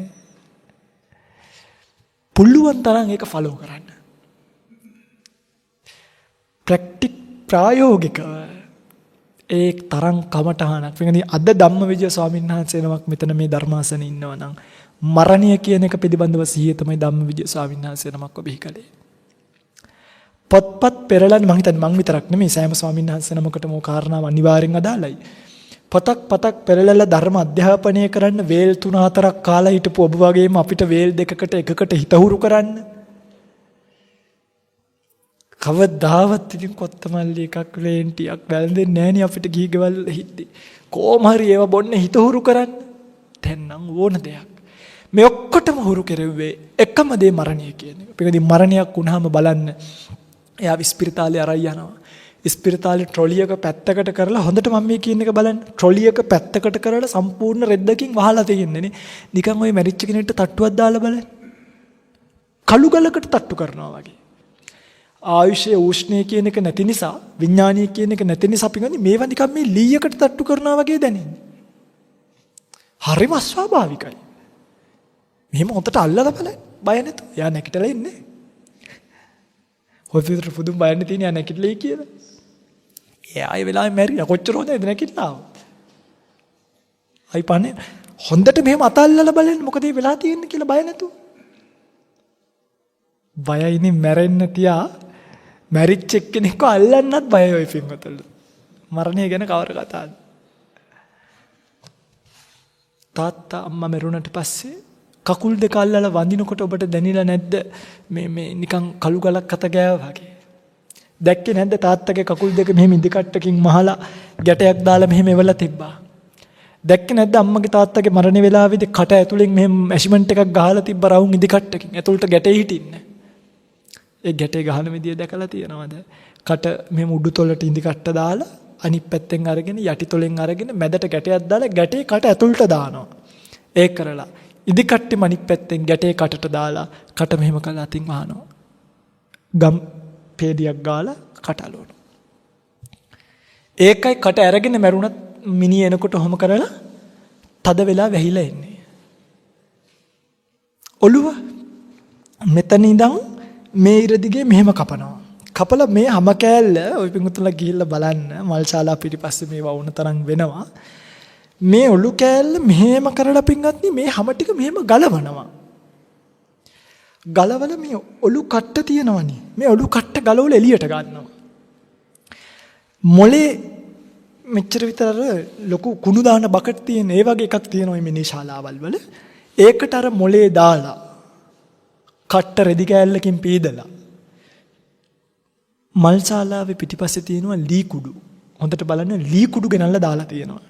පුළුවන් තරම් ඒක ෆලෝ කරන්න. ප්‍රායෝගිකව ඒ තරම් කමටහනක්. වෙනදී අද ධම්මවිජය ස්වාමීන් වහන්සේ නමක් මෙතන මේ ධර්මාසනේ ඉන්නවා නම් මරණය කියන එක පිළිබඳව සිහිය තමයි ධම්මවිජය ස්වාමීන් වහන්සේ නමක් ඔබ හිකලේ. පොත්පත් පෙරලන්නේ මං හිතන්නේ මං විතරක් නෙමෙයි සෑම ස්වාමීන් වහන්සේ නමකටම ඕ කාරණාව අනිවාර්යෙන් අදාළයි. පතක් පෙරලලා ධර්ම අධ්‍යාපනය කරන්න වේල් 3-4ක් කාලා හිටපු ඔබ වගේම අපිට වේල් දෙකකට එකකට හිතහුරු කරන්න. කවදාවත් ඉතින් කොත්තමල්ලි එකක් ලේන්ටියක් වැළඳෙන්නේ නැහැ නේ අපිට ගිහි ගෙවල් හිටි. කොහොම හරි ඒව බොන්න හිතහුරු කරන්න. දැන් නම් ඕන දෙයක්. මේ ඔක්කොටම හුරු කෙරෙව්වේ එකම දේ මරණය කියන එක. පිටින් මරණයක් වුණාම බලන්න එයා ඉස්පිරිතාලේ අරයි යනවා. ඉස්පිරිතාලේ ට්‍රොලියක පැත්තකට කරලා හොඳට මම මේ කියන එක බලන්න. ට්‍රොලියක පැත්තකට කරලා සම්පූර්ණ රෙද්දකින් වහලා තියෙන්නේ නේ. නිකන් ওই මැරිච්ච කෙනෙක්ට තට්ටුවක් දාලා බලන්න. කළු ගලකට තට්ටු කරනවා වගේ. ආයුෂයේ උෂ්ණය කියන එක නැති නිසා, විඥානීය කියන එක නැති නිසා පිටින් මේවා නිකන් මේ ලීයකට තට්ටු කරනවා වගේ දැනෙන්නේ. හරිම අස්වාභාවිකයි. මෙහෙම හොතට අල්ලලා බලන්න. බය නැතුව. යා නැකිටලා ඉන්නේ. හොවිතර පුදුම බයන්න තියෙන යා නැකිටලයි කියලා. එයා ආයෙ වෙලාවෙ මැරිලා කොච්චර හොඳද නැකිටලා. අයි පන්නේ හොඳට මෙහෙම අතල්ලලා බලන්න මොකද මේ වෙලා තියෙන්නේ කියලා බය නැතුව. බයයිනේ මැරෙන්න තියා මැරිච්ච එක්කෙනෙක්ව අල්ලන්නත් බයයි ඔය පින්වතුන්ට. මරණය ගැන කවර කතාවද? තාත්තා අම්මා මැරුණට පස්සේ කකුල් දෙක අල්ලලා වඳිනකොට ඔබට දැනෙලා නැද්ද මේ නිකන් කළු ගලක් අත ගෑවා වගේ? දැක්කේ නැද්ද තාත්තගේ කකුල් දෙක මෙහෙම ඉදිකට්ටකින් මහලා ගැටයක් දාලා මෙහෙම එවලා තිබ්බා? දැක්කේ නැද්ද අම්මගේ තාත්තගේ මරණ වේලාවේදී කට ඇතුලෙන් මෙහෙම ඇෂිමන්ට් එකක් ගහලා තිබ්බ රවුම් ඉදිකට්ටකින් ඇතුළට ගැටේ හිටින්නේ. ඒ ගැටේ ගහන විදිය දැකලා තියෙනවද? කට මෙහෙම උඩුතොලට ඉදිකට්ට දාලා අනිත් පැත්තෙන් අරගෙන යටිතොලෙන් අරගෙන මැදට ගැටයක් දාලා ගැටේ කට ඇතුළට දානවා. ඒක කරලා ඉදිකට්ටෙම අනිත් පැත්තෙන් ගැටේ කටට දාලා කට මෙහෙම කරලා අතින් වහනවා. ගම් පේදියක් ගාලා කට අලවනවා. ඒකයි කට අරගෙන මැරුණත් මිනිහ එනකොට ඔහොම කරලා තද වෙලා වැහිලා එන්නේ. ඔළුව මෙතන ඉඳන් මේ ඉර දිගේ මෙහෙම කපනවා. කපලා මේ හැම කෑල්ල ඔය පිඟුතුලා ගිහිල්ලා බලන්න මල්ශාලා පිටිපස්සේ මේ වුණ තරම් වෙනවා. මේ ඔලු කෑල්ල මෙහෙම කරලා පින්වත්නි මේ හැම ටික මෙහෙම ගලවනවා. ගලවල මේ ඔලු කට්ට තියෙනවනේ. මේ ඔලු කට්ට ගලවල එළියට ගන්නවා. මොලේ මෙච්චර විතර ලොකු කුණු දාන බකට් තියෙන ඒ වගේ එකක් තියෙනවා මේ මිනි ශාලාවල් වල. ඒකට අර මොලේ දාලා කට්ට රෙදි කෑල්ලකින් පීදලා මල් ශාලාවේ පිටිපස්සේ තියෙනවා ලී කුඩු. හොඳට බලන්න ලී කුඩු ගෙනල්ලා දාලා තියෙනවා.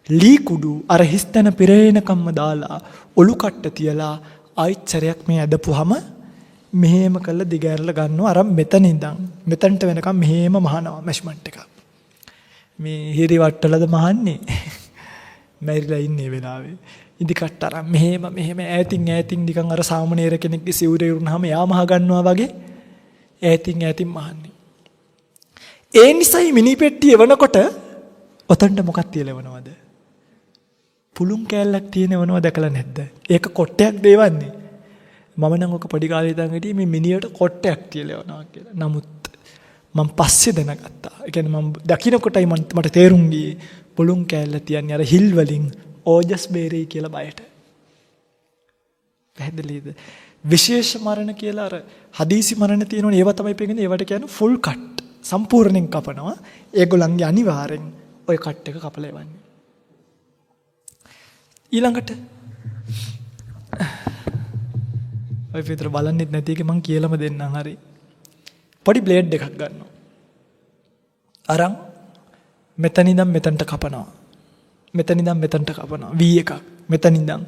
ලී කුඩු අර හිස්තැන පිරේනකම්ම දාලා ඔලු කට්ට තියලා ආයිත් සැරයක් මේ ඇදපුවාම මෙහෙම කළා දිගෑරලා ගන්නවා අර මෙතන ඉඳන් මෙතනට වෙනකම් මෙහෙම මහනවා මැෂ්මන්ට් එකක්. මේ හිරි වට්ටලද මහන්නේ මැරිලා ඉන්නේ වෙලාවේ. ඉදි කට්ට අරන් මෙහෙම ඈතින් නිකන් අර සාමණේර කෙනෙක්ගේ සිවුරේ උරුනහම යා මහ ගන්නවා වගේ ඈතින් මහන්නේ. ඒ නිසයි මිනි පෙට්ටිය එවනකොට ඔතනට මොකක් තියලවනවද? පුළුන් කෑල්ලක් තියෙනවනව දැකලා නැද්ද? ඒක කොට්ටයක් දෙවන්නේ. මම නම් ඔක පොඩි කාලේ ඉඳන් හිටියේ මේ මිනියට කොට්ටයක් තියලවනවා කියලා. නමුත් මම පස්සේ දැනගත්තා. ඒ කියන්නේ මම දකින්නකොටයි මට තේරුම් ගියේ පුළුන් කෑල්ල තියන්නේ අර හිල් වලින් ඕජස් බේරේ කියලා බයට. පැහැදිලිද? විශේෂ මරණ කියලා අර හදීසි මරණ තියෙනවනේ ඒවා තමයි පෙන්නේ. ඒවට කියන්නේ ෆුල් කට්. සම්පූර්ණයෙන් කපනවා. ඒගොල්ලන්ගේ අනිවාර්යෙන් ওই කට් එක කපලා එවන්නේ. ඊළඟට ඔය විතර බලන්නෙත් නැති එක මං කියලාම දෙන්නම් හරි. පොඩි බ්ලේඩ් එකක් ගන්නවා. අරන් මෙතන ඉඳන් මෙතනට කපනවා. මෙතන ඉඳන් මෙතනට කපනවා. V එකක්. මෙතන ඉඳන්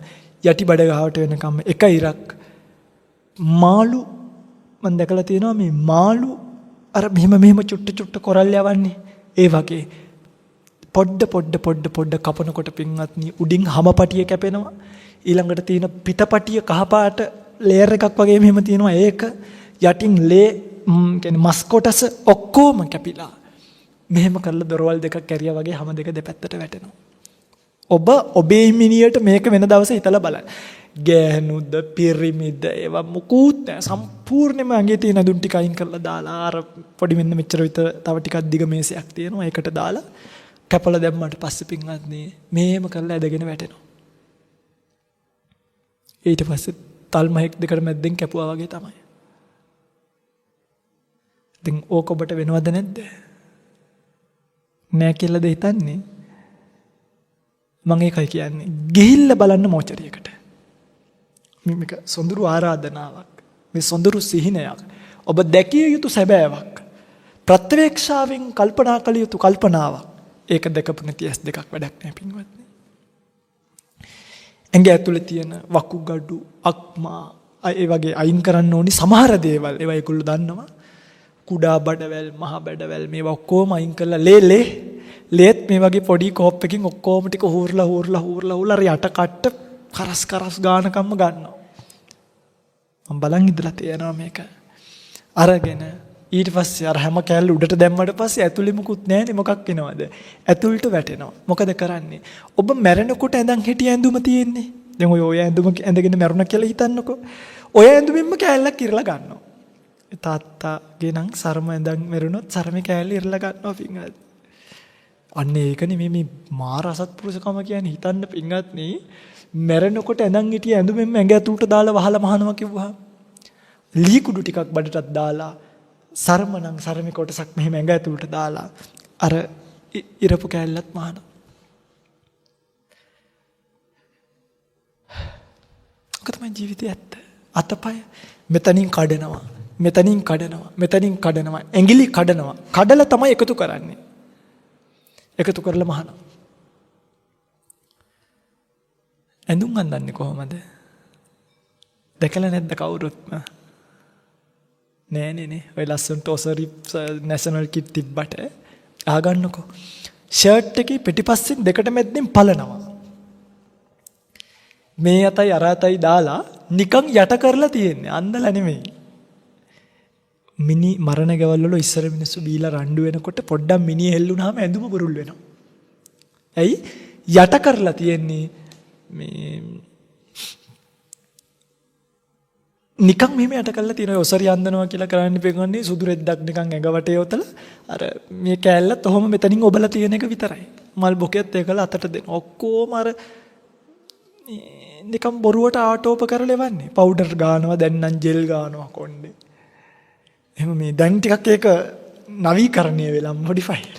යටි බඩ ගහවට වෙනකම් එක ඉරක් මාළු මම දැකලා තියෙනවා මේ මාළු අර මෙහෙම චුට්ට කොරල් යවන්නේ. ඒ වගේ පොඩ්ඩ කපනකොට පින්වත්නි උඩින් හමපටිය කැපෙනවා. ඊළඟට තියෙන පිටපටිය කහපාට ලේයර් එකක් වගේ මෙහෙම තියෙනවා. ඒක යටින් ලේ කියන්නේ මස් කොටස ඔක්කොම කැපිලා මෙහෙම කරලා දොරවල් දෙකක් කැරියා වගේ හැම දෙක දෙපැත්තට වැටෙනවා. ඔබේ මිනියට මේක වෙන දවසේ හිතලා බලන්න. ගෑනුද පිරිමිද ඒවා මුකුත් නැහැ. සම්පූර්ණයෙන්ම ඇඟේ තියෙන දුන් ටික අයින් කරලා දාලා අර පොඩි මෙන්න මෙච්චර විතර තව ටිකක් දිග මේසයක් තියෙනවා. ඒකට දාලා කැපලා දැම්මට පස්සේ පින්වත්නි මේම කරලා ඇදගෙන වැටෙනවා. ඊට පස්සේ තල්මහෙක් දෙකට මැද්දෙන් කැපුවා වගේ තමයි. ඉතින් ඕක ඔබට වෙනවද නැද්ද? නෑ කියලාද හිතන්නේ? මම ඒකයි කියන්නේ. ගිහිල්ලා බලන්න මෝචරියකට. මේක සොඳුරු ආරාධනාවක්. මේ සොඳුරු සිහිනයක්. ඔබ දැකිය යුතු සැබෑවක්. ප්‍රත්‍යක්ෂාවෙන් කල්පනා කළ යුතු කල්පනාවක්. ඒක දැකපු නැති ඇස් දෙකක් වැඩක් නෑ පින්වත්නි. ඇඟ ඇතුලේ තියෙන වකුගඩු, අක්මා, ඒ වගේ අයින් කරන්න ඕනි සමහර දේවල්. ඒවා ඒගොල්ලෝ දන්නවා. කුඩා බඩවැල්, මහ බඩවැල් මේවා ඔක්කොම අයින් කරලා ලේත් මේ වගේ පොඩි කෝප් එකකින් ඔක්කොම ටික හූර්ලා අර යට කට්ට කරස් ගානකම්ම ගන්නවා. මම බලන් ඉඳලා තියෙනවා මේක. අරගෙන ඊට පස්සේ අර හැම කෑල්ල උඩට දැම්මට පස්සේ ඇතුලේ මුකුත් නැහැනේ මොකක් වෙනවද? ඇතුළට වැටෙනවා. මොකද කරන්නේ? ඔබ මැරෙනකොට ඇඳන් හිටිය ඇඳුම තියෙන්නේ. දැන් ඔය ඇඳුම ඇඳගෙන මැරුණා කියලා හිතන්නකෝ. ඔය ඇඳුමින්ම කෑල්ලක් ඉරලා ගන්නවා. තාත්තාගේ නම් සරම ඇඳන් මැරුණොත් සරමේ කෑල්ල ඉරලා ගන්නවා පින්වත්. අන්න ඒකනේ මේ මාර අසත්පුරුෂකම කියන්නේ හිතන්න පින්වත්නි. මැරෙනකොට ඇඳන් හිටිය ඇඳුමෙන්ම ඇඟ ඇතුළට දාලා වහලා මහනවා කිව්වා. ලී කුඩු ටිකක් බඩටත් දාලා සරමනම් සරමේ කොටසක් මෙහෙම ඇඟ ඇතුළට දාලා අර ඉරපු කෑල්ලත් මහනවා. ඔක තමයි ජීවිතය ඇත්ත. අතපය මෙතනින් කඩනවා. ඇඟිලි කඩනවා. කඩලා තමයි එකතු කරන්නේ. එකතු කරලා මහනවා. ඇඳුම් අඳන්නේ කොහොමද? දැකලා නැද්ද කවුරුත්ම? නෑ. ඔය ලස්සනට ඔසරි නැෂනල් කිට් තිබ්බට අහගන්නකෝ. ෂර්ට් එකේ පිටිපස්සෙන් දෙකට මැද්දෙන් පලනවා. මේ අතයි අර අතයි දාලා නිකන් යට කරලා තියෙන්නේ. අන්දලා නෙමෙයි. මිනි මරණ ගෙවල් වල ඉස්සර මිනිස්සු බීලා රණ්ඩු වෙනකොට පොඩ්ඩක් මිනිහ හෙල්ලුනහම ඇඳුම බුරුල් වෙනවා. ඇයි? යට කරලා තියෙන්නේ මේ නිකන් මෙහෙම යට කරලා තියෙන ඔසරිය අඳනවා කියලා කරන්න පෙඟන්නේ සුදු රෙද්දක් නිකන් ඇඟ වටේ යොතලා අර මේ කෑල්ලත් ඔහොම මෙතනින් ඔබලා තියෙන එක විතරයි. මල් බොකෙත් ඒකලා අතට දෙන. ඔක්කොම අර නිකන් බොරුවට ආටෝප කරලා එවන්නේ. පවුඩර් ගානවා දැන් නම් ජෙල් ගානවා කොණ්ඩේ. එහෙම මේ දැන් ටිකක් ඒක නවීකරණය වෙලා මොඩිෆයිඩ්.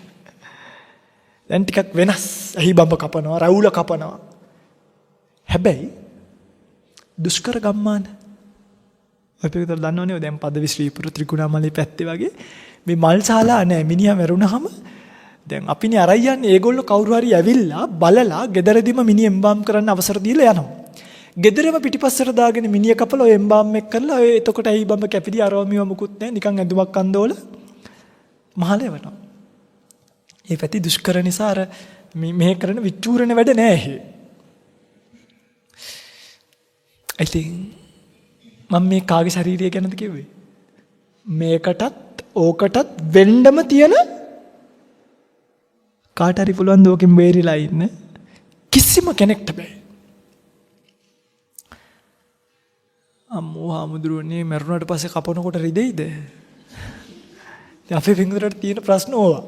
දැන් ටිකක් වෙනස්. ඇහි බඹ කපනවා, රවුල කපනවා. හැබැයි දුෂ්කර ගම්මාන. ඔය පිටුතල දන්නවනේ දැන් පදවි ශ්‍රීපුර ත්‍රිකුණාමලී පැත්තේ වගේ මේ මල් ශාලා නැහැ. මිනිහා මැරුණාම දැන් අපිනේ අරයි යන්නේ ඒගොල්ලෝ කවුරු හරි ඇවිල්ලා බලලා ගෙදරදීම මිනි එම්බාම් කරන්න අවසර දීලා යනවා. ගෙදරම පිටිපස්සට දාගෙන මිනිහ කපලා ඔය එම්බාම් එක කරලා ඔය එතකොට ඇයි බම්බ කැපිලි අරවමිව මුකුත් නැහැ. නිකන් ඇඳුමක් අන්දෝල මහල යවනවා. ඒ පැති දුෂ්කර නිසා අර මේ කරන විචූරණ වැඩ නැහැ. ඉතින් මම මේ කාගේ ශරීරය ගැනද කිව්වේ? මේකටත් ඕකටත් වෙන්නම තියෙන කාට හරි පුළුවන් දෝකෙන් බේරිලා ඉන්න කිසිම කෙනෙක්ට බෑ. අම්මෝ හාමුදුරුවනේ මරුණාට පස්සේ කපනකොට රිදෙයිද? අපේ පින්වතුන්ට තියෙන ප්‍රශ්න ඕවා.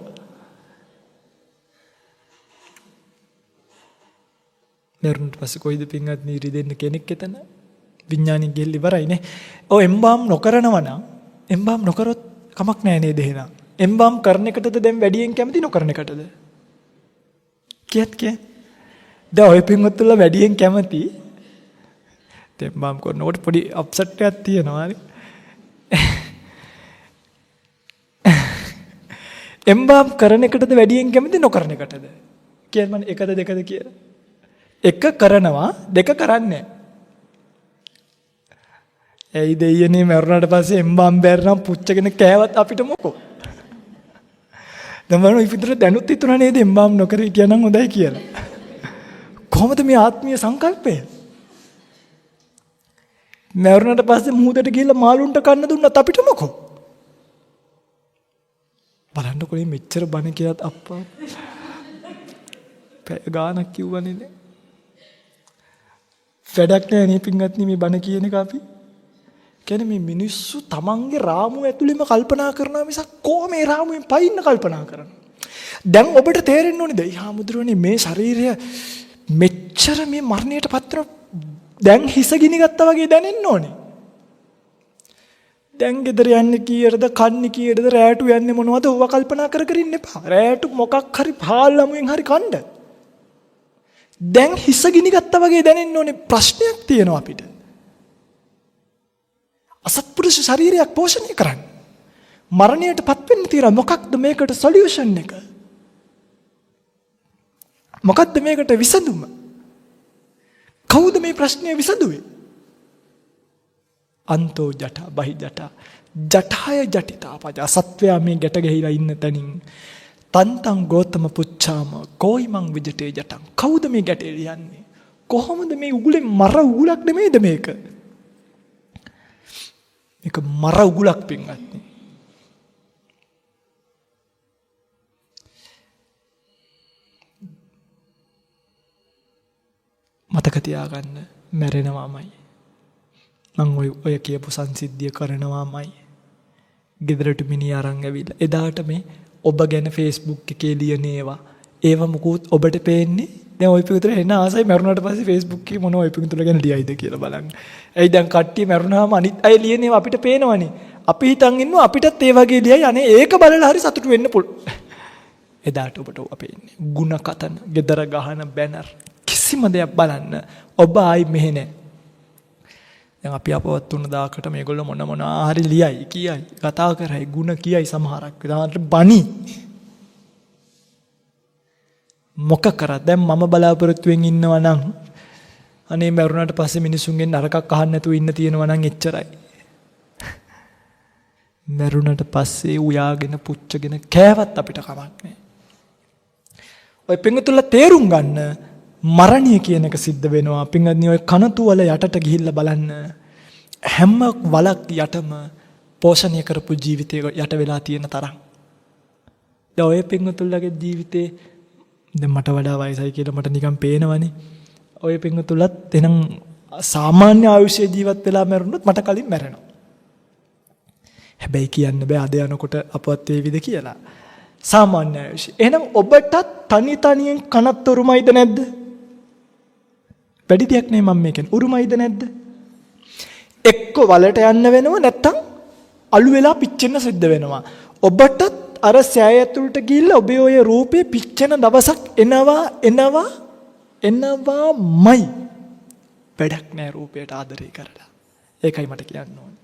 මරුණාට පස්සේ කොයිද පින්වත් නීරි දෙන්න කෙනෙක් එතන? විඥානික ගෙල් ඉවරයි නේ. ඔය එම්බාම් නොකරනවා නම් එම්බාම් නොකරොත් කමක් නැහැ නේද එහෙනම්? එම්බාම් කරන එකටද දැන් වැඩියෙන් කැමති නොකරන එකටද? කිය. දැන් ඔය පින්වත්තුලා වැඩියෙන් කැමති එම්බාම් කරනකොට පොඩි අප්සෙට් එකක් තියෙනවා නේ. එම්බාම් කරන එකටද වැඩියෙන් කැමති නොකරන එකටද? කියන්න මම එකද දෙකද කියලා. එක කරනවා දෙක කරන්නේ. ඇයි දෙයියනේ මරුණාට පස්සේ එම්බාම් බැරනම් පුච්චගෙන කෑවත් අපිට මොකෝ? දැන් මම ඉතින් දැනුත් හිතුණා නේද එම්බාම් නොකර කියනනම් හොඳයි කියලා. කොහොමද මේ ආත්මීය සංකල්පය? මරුණාට පස්සේ මුහුදට ගිහිල්ලා මාළුන්ට කන්න දුන්නත් අපිට මොකෝ? බලන්නකො මේ මෙච්චර බණ කියත් අප්පා පැය ගානක් කිව්වනේ නේ. වැඩක් නැහැ නේ පින්වත්නි මේ බණ කියන එක අපි. කියන්නේ මේ මිනිස්සු තමන්ගේ රාමුව ඇතුළෙම කල්පනා කරනවා මිසක් කොහොම මේ රාමුවෙන් පයින්න කල්පනා කරනවා. දැන් ඔබට තේරෙන්න ඕනේද? යාමුදුරනේ මේ ශරීරය මෙච්චර මේ මරණයට පත්‍ර දැන් හිස ගිනි ගත්තා වගේ දැනෙන්න ඕනේ. දැන් ගෙදර යන්නේ කීයටද කන්නේ කීයටද රැටු යන්නේ මොනවද ඔව කල්පනා කර කර ඉන්න එපා. රැටු මොකක් හරි පහල් ළමුෙන් හරි කන්න. දැන් හිස ගිනි ගත්තා වගේ දැනෙන්න ඕනේ. ප්‍රශ්නයක් තියෙනවා අපිට. අසත්පුරුෂ ශරීරයක් පෝෂණය කරන්න. මරණයට පත් වෙන්න තියෙනවා. මොකක්ද මේකට සොලියුෂන් එක? මොකක්ද මේකට විසඳුම? කවුද මේ ප්‍රශ්නය විසඳුවේ? අන්තෝ ජට බහි ජට ජටාය ජටිතා පජ සත්වයා මේ ගැට ගහිලා ඉන්න තැනින් තන්තං ගෝතම පුච්චාම කොයිමං විජටේ ජටං. කවුද මේ ගැටේ ලියන්නේ? කොහොමද මේ උගුලේ මර උගුලක් නෙමෙයිද මේක? මේක මර උගුලක් පින්වත්නි. මතක තියාගන්න මැරෙනවාමයි. මං ඔය කියපු සංසිද්ධිය කරනවාමයි. ගෙදරට මිනිහ අරන් ඇවිල්ලා එදාට මේ ඔබ ගැන Facebook එකේ ලියන ඒවා මොකුත් ඔබට පේන්නේ. දැන් ඔය පිටුතර එන ආසයි මරුණාට පස්සේ Facebook එකේ මොන ඔය පිටුතර ගැන ලියයිද කියලා බලන්න. ඇයි දැන් කට්ටිය මරුණාම අනිත් අය ලියන ඒවා අපිට පේනවනේ. අපි හිතන් ඉන්නවා අපිටත් ඒ වගේ ලියයි. අනේ ඒක බලලා හරි සතුටු වෙන්න පුළුවන්. එදාට ඔබට ඔය පේන්නේ. ಗುಣ කතන, ගෙදර ගහන බැනර් කිසිම දෙයක් බලන්න ඔබ ආයි මෙහෙ නැහැ. දැන් අපි අපවත් වුණ දාකට මේගොල්ලෝ මොන හරි ලියයි කියයි කතා කරයි ಗುಣ කියයි සමහරක් වෙලාවට බනි මොක කරා. දැන් මම බලාපොරොත්තු වෙමින් ඉන්නවා නම් අනේ මරුණාට පස්සේ මිනිසුන්ගෙන් නරකක් අහන්න නැතුව ඉන්න තියෙනවා නම් එච්චරයි. මරුණාට පස්සේ උයාගෙන පුච්චගෙන කෑවත් අපිට කමක් නැහැ. ඔය පින්තුල්ලා තේරුම් ගන්න මරණය කියන එක සිද්ධ වෙනවා. පින්වත්නි ඔය කනතු වල යටට ගිහිල්ලා බලන්න හැම වලක් යටම පෝෂණය කරපු ජීවිතයක යට වෙලා තියෙන තරම්. දැන් ඔය පින්වතුන්ලගේ ජීවිතේ දැන් මට වඩා වයසයි කියලා මට නිකන් පේනවනේ. ඔය පින්වතුන්ලත් එනම් සාමාන්‍ය ආයුෂයේ ජීවත් වෙලා මැරුණොත් මට කලින් මැරෙනවා. හැබැයි කියන්න බෑ අද යනකොට අපවත් වේවිද කියලා. සාමාන්‍ය ආයුෂය. එහෙනම් ඔබට තනියෙන් කනත් උරුමයිද නැද්ද? වැඩි දෙයක් නේ මම මේකෙන් උරුමයිද නැද්ද? එක්ක වලට යන්න වෙනව නැත්තම් අලු වෙලා පිච්චෙන්න සිද්ධ වෙනවා. ඔබටත් අර සෑය ඇතුළට ගිහිල්ලා ඔබේ ඔය රූපේ පිච්චෙන දවසක් එනවාමයි. වැඩක් නෑ රූපයට ආදරේ කරලා. ඒකයි මට කියන්න ඕනේ.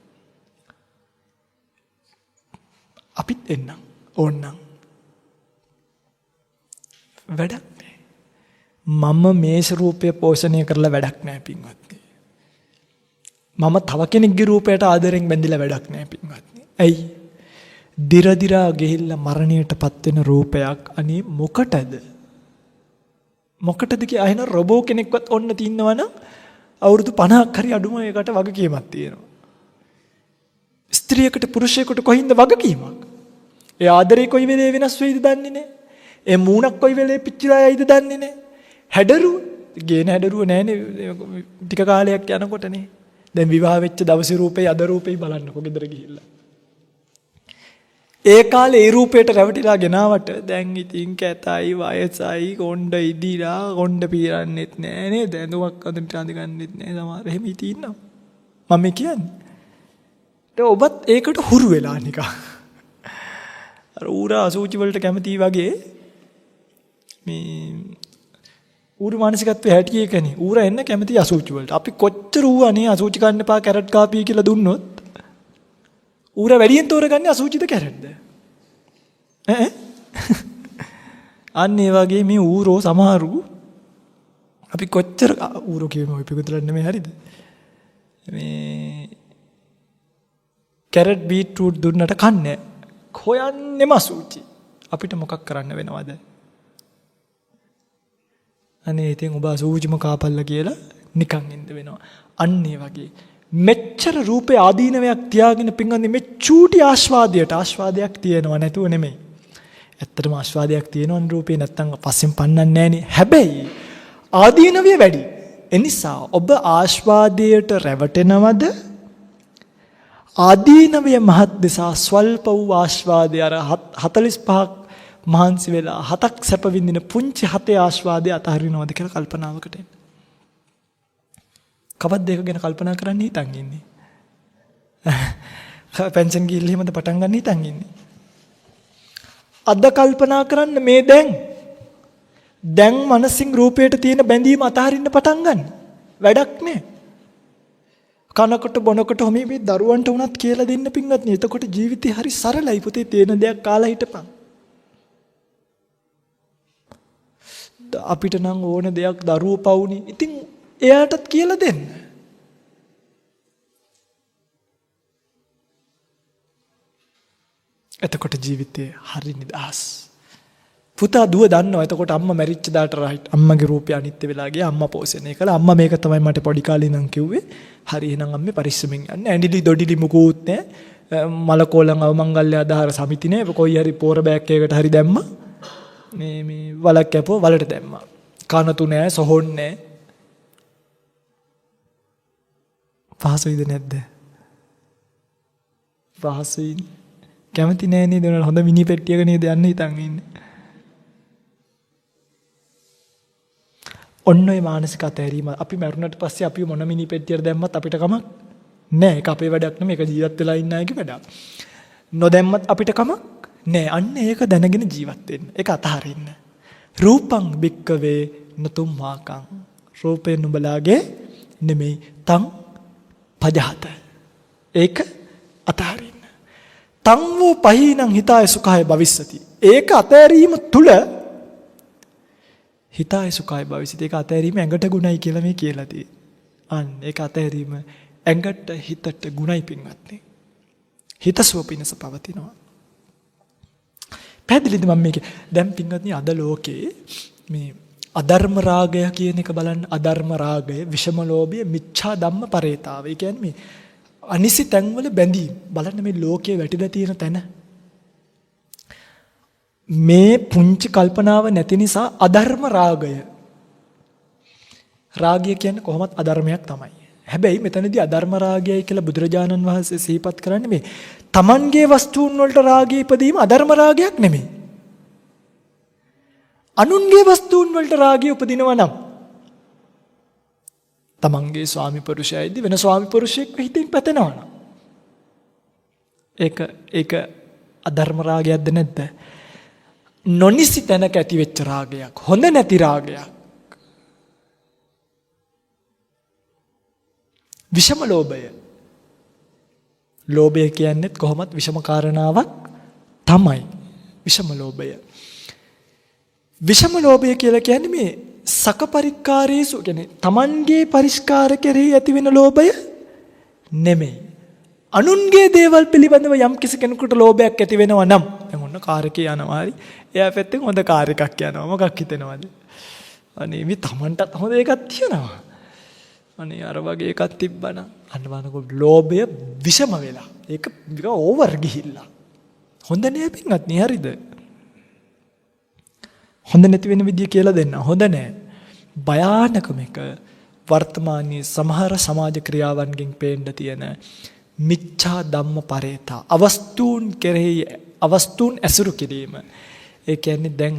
අපිත් එන්නම් ඕන්නම්. වැඩක් නෑ. මම මේෂ රූපය පෝෂණය කරලා වැඩක් නෑ පින්වත්නි. මම තව කෙනෙක්ගේ රූපයට ආදරෙන් බැඳිලා වැඩක් නෑ පින්වත්නි. ඇයි? දිරදිරා ගෙහිල්ලා මරණයට පත්වෙන රූපයක් අනේ මොකටද? මොකටද කිය අහින රොබෝ කෙනෙක්වත් ඔන්න තින්නවනම් අවුරුදු 50ක් හරි අඩුම ඒකට වගකීමක් තියෙනවා. ස්ත්‍රියකට පුරුෂයෙකුට කොහින්ද වගකීමක්? ඒ ආදරේ කොයි වෙලේ වෙනස් වෙයිද දන්නේ නැහැ. ඒ මූණක් කොයි වෙලේ පිච්චිලා යයිද දන්නේ නැහැ. හැඩරුව, ගේන හැඩරුව නැහැනේ ටික කාලයක් යනකොටනේ. දැන් විවාහ වෙච්ච දවසේ රූපේ අද රූපේ බලන්නකො ගෙදර ගිහිල්ලා. ඒ කාලේ ඒ රූපයට රැවටිලා ගෙනාවට දැන් ඉතින් කැතයි වයසයි කොණ්ඩ ඉදිලා කොණ්ඩ පීරන්නෙත් නෑ නේද? ඇඳුමක් අඳින්න අඳගන්නෙත් නෑ සමහර. එහෙම ඉතින් ඉන්නවා. මම කියන්නේ. ඔබත් ඒකට හුරු වෙලා නිකන්. අර ඌරා අසුචි වලට කැමති වගේ මේ ඌරු මානසිකත්වයේ හැටි එකනේ. ඌරා එන්න කැමති අසුචි වලට. අපි කොච්චර ඌවනේ අසුචි කන්න එපා කැරට් කාපිය කියලා දුන්නොත් ඌරා වැඩියෙන් තෝරගන්නේ අසුචිද කැරට්ද? ඈ? අන්න ඒ වගේ මේ ඌරෝ සමහරු අපි කොච්චර ඌරෝ කියමු අපි පිටුදලක් නෙමෙයි හරිද? මේ කැරට් බීට්‍රූට් දුන්නට කන්නේ හොයන්නෙම අසුචි. අපිට මොකක් කරන්න වෙනවද? අනේ ඉතින් ඔබ අසුචිම කාපල්ලා කියලා නිකන් ඉන්න වෙනවා. අන්න ඒ වගේ මෙච්චර රූපේ ආදීනවයක් තියාගෙන පින්වන්නේ මේ චූටි ආස්වාදයක් තියෙනවා නැතුව නෙමෙයි. ඇත්තටම ආස්වාදයක් තියෙනවනේ රූපේ නැත්තම් පස්සෙන් පන්නන්නේ නැහනේ. හැබැයි ආදීනවය වැඩි. එනිසා ඔබ ආස්වාදයට රැවටෙනවද? ආදීනවය මහත් නිසා ස්වල්ප වූ ආස්වාදය අර 45ක් මහන්සි වෙලා 7ක් සැප විඳින පුංචි 7 ආස්වාදය අතහරිනවද කියලා කල්පනාවකට එන්න. කවද්ද ඒක ගැන කල්පනා කරන්න හිතන් ඉන්නේ? පෙන්ෂන් ගිහිල්ලා එහෙමද පටන් ගන්න හිතන් ඉන්නේ? අද කල්පනා කරන්න මේ දැන් මනසින් රූපයට තියෙන බැඳීම අතහරින්න පටන් ගන්න. වැඩක් නෑ. කනකොට බොනකොට මේ දරුවන්ට උනත් කියලා දෙන්න පින්වත් නේ. එතකොට ජීවිතේ හරි සරලයි පුතේ. තේන දෙයක් කාලා හිටපන්. අපිට නම් ඕන දෙයක් දරුවෝ පවුනේ. ඉතින් එයාටත් කියලා දෙන්න. එතකොට ජීවිතේ හරි නිදහස්. පුතා දුව දන්නවා. එතකොට අම්මා මැරිච්ච දාට රයිට්. අම්මගේ රූපය අනිත්‍ය වෙලා ගියා. අම්මා පෝෂණය කළා. අම්මා මේක තමයි මට පොඩි කාලේ ඉඳන් කිව්වේ. හරි එහෙනම් අම්මේ පරිස්සමෙන් යන්න. ඇඬිලි දොඩිලි මුකුත් නැහැ. මලකෝලං අවමංගල්‍ය ආධාර සමිති නෑ. කොයි හරි පෝර බෑග් එකකට හරි දැම්මා. මේ වලක් කැපුවා වලට දැම්මා. කනතු නෑ සොහොන් නෑ. පහසුයිද නැද්ද? පහසුයි. කැමති නෑ නේද? හොඳ මිනි පෙට්ටියක නේද යන්න හිතන් ඉන්නේ. ඔන්න ඔය මානසික අතහැරීම අපි මරුණට පස්සේ අපි මොන මිනි පෙට්ටියකට දැම්මත් අපිට කමක් නෑ. ඒක අපේ වැඩක් නෙමෙයි. ඒක ජීවත් වෙලා ඉන්න අයගේ වැඩක්. නොදැම්මත් අපිට කමක් නෑ. අන්න ඒක දැනගෙන ජීවත් වෙන්න. ඒක අතහරින්න. රූපං භික්කවේ නතුම් මාකං. රූපේ නුඹලාගේ නෙමෙයි. තං පජහත. ඒක අතහරින්න. තං වූ පහීනං හිතාය සුඛාය භවිස්සති. ඒක අතහැරීම තුල හිතාය සුඛාය භවිස්සති. ඒක අතහැරීම ඇඟට ගුණයි කියලා මේ කියලා තියෙන්නේ. අන්න ඒක අතහැරීම ඇඟට හිතට ගුණයි පින්වත්නි. හිතසුව පිණිස පවතිනවා. පැහැදිලිද මම මේක? දැන් පින්වත්නි අද ලෝකේ මේ අධර්ම රාගය කියන එක බලන්න. අධර්ම රාගය, විෂම ලෝභය, මිච්ඡා ධම්ම පරේතාව. ඒ කියන්නේ මේ අනිසි තැන්වල බැඳීම්. බලන්න මේ ලෝකයේ වැටිලා තියෙන තැන. මේ පුංචි කල්පනාව නැති නිසා අධර්ම රාගය. රාගය කියන්නේ කොහොමත් අධර්මයක් තමයි. හැබැයි මෙතනදී අධර්ම රාගයයි කියලා බුදුරජාණන් වහන්සේ සිහිපත් කරන්නේ මේ තමන්ගේ වස්තුන් වලට රාගය ඉපදීම අධර්ම රාගයක් නෙමෙයි. අනුන්ගේ වස්තුන් වලට රාගය උපදිනවා නම් තමන්ගේ ස්වාමි පුරුෂයයිද වෙන ස්වාමි පුරුෂයෙක් හිතින් පැතෙනවා නම් ඒක අධර්ම රාගයක්ද නැද්ද? නොනිසි තැනක ඇති වෙච්ච රාගයක්, හොඳ නැති රාගයක්. විෂම ලෝභය. ලෝභය කියන්නේත් කොහොමත් විෂම කාරණාවක් තමයි. විෂම ලෝභය. විෂම ලෝභය කියලා කියන්නේ මේ සකපරික්කාරයේසු කියන්නේ Tamanගේ පරිස්කාර කෙරෙහි ඇති වෙන ලෝභය නෙමෙයි. අනුන්ගේ දේවල් පිළිබඳව යම් කිසි කෙනෙකුට ලෝභයක් ඇති වෙනවා නම් දැන් ඔන්න කාර් එකේ යනවා හරි එයා පැත්තෙන් හොඳ කාර් එකක් යනවා මොකක් හිතෙනවද? අනේ මේ Tamanටත් හොඳ එකක් තියෙනවා. අනේ අර වගේ එකක් තිබ්බනම් අන්න බලනකො ලෝභය විෂම වෙලා. ඒක ඕවර් ගිහිල්ලා. හොඳ නෑ පින්වත් නේ හරිද? හොඳ නැති වෙන විදිය කියලා දෙන්න. හොඳ නෑ. භයානකම එක වර්තමානයේ සමහර සමාජ ක්‍රියාවන්ගෙන් පේන්න තියෙන මිච්ඡා ධම්ම පරේතා අවස්තුන් කෙරෙහි අවස්තුන් ඇසුරු කිරීම. ඒ කියන්නේ දැන්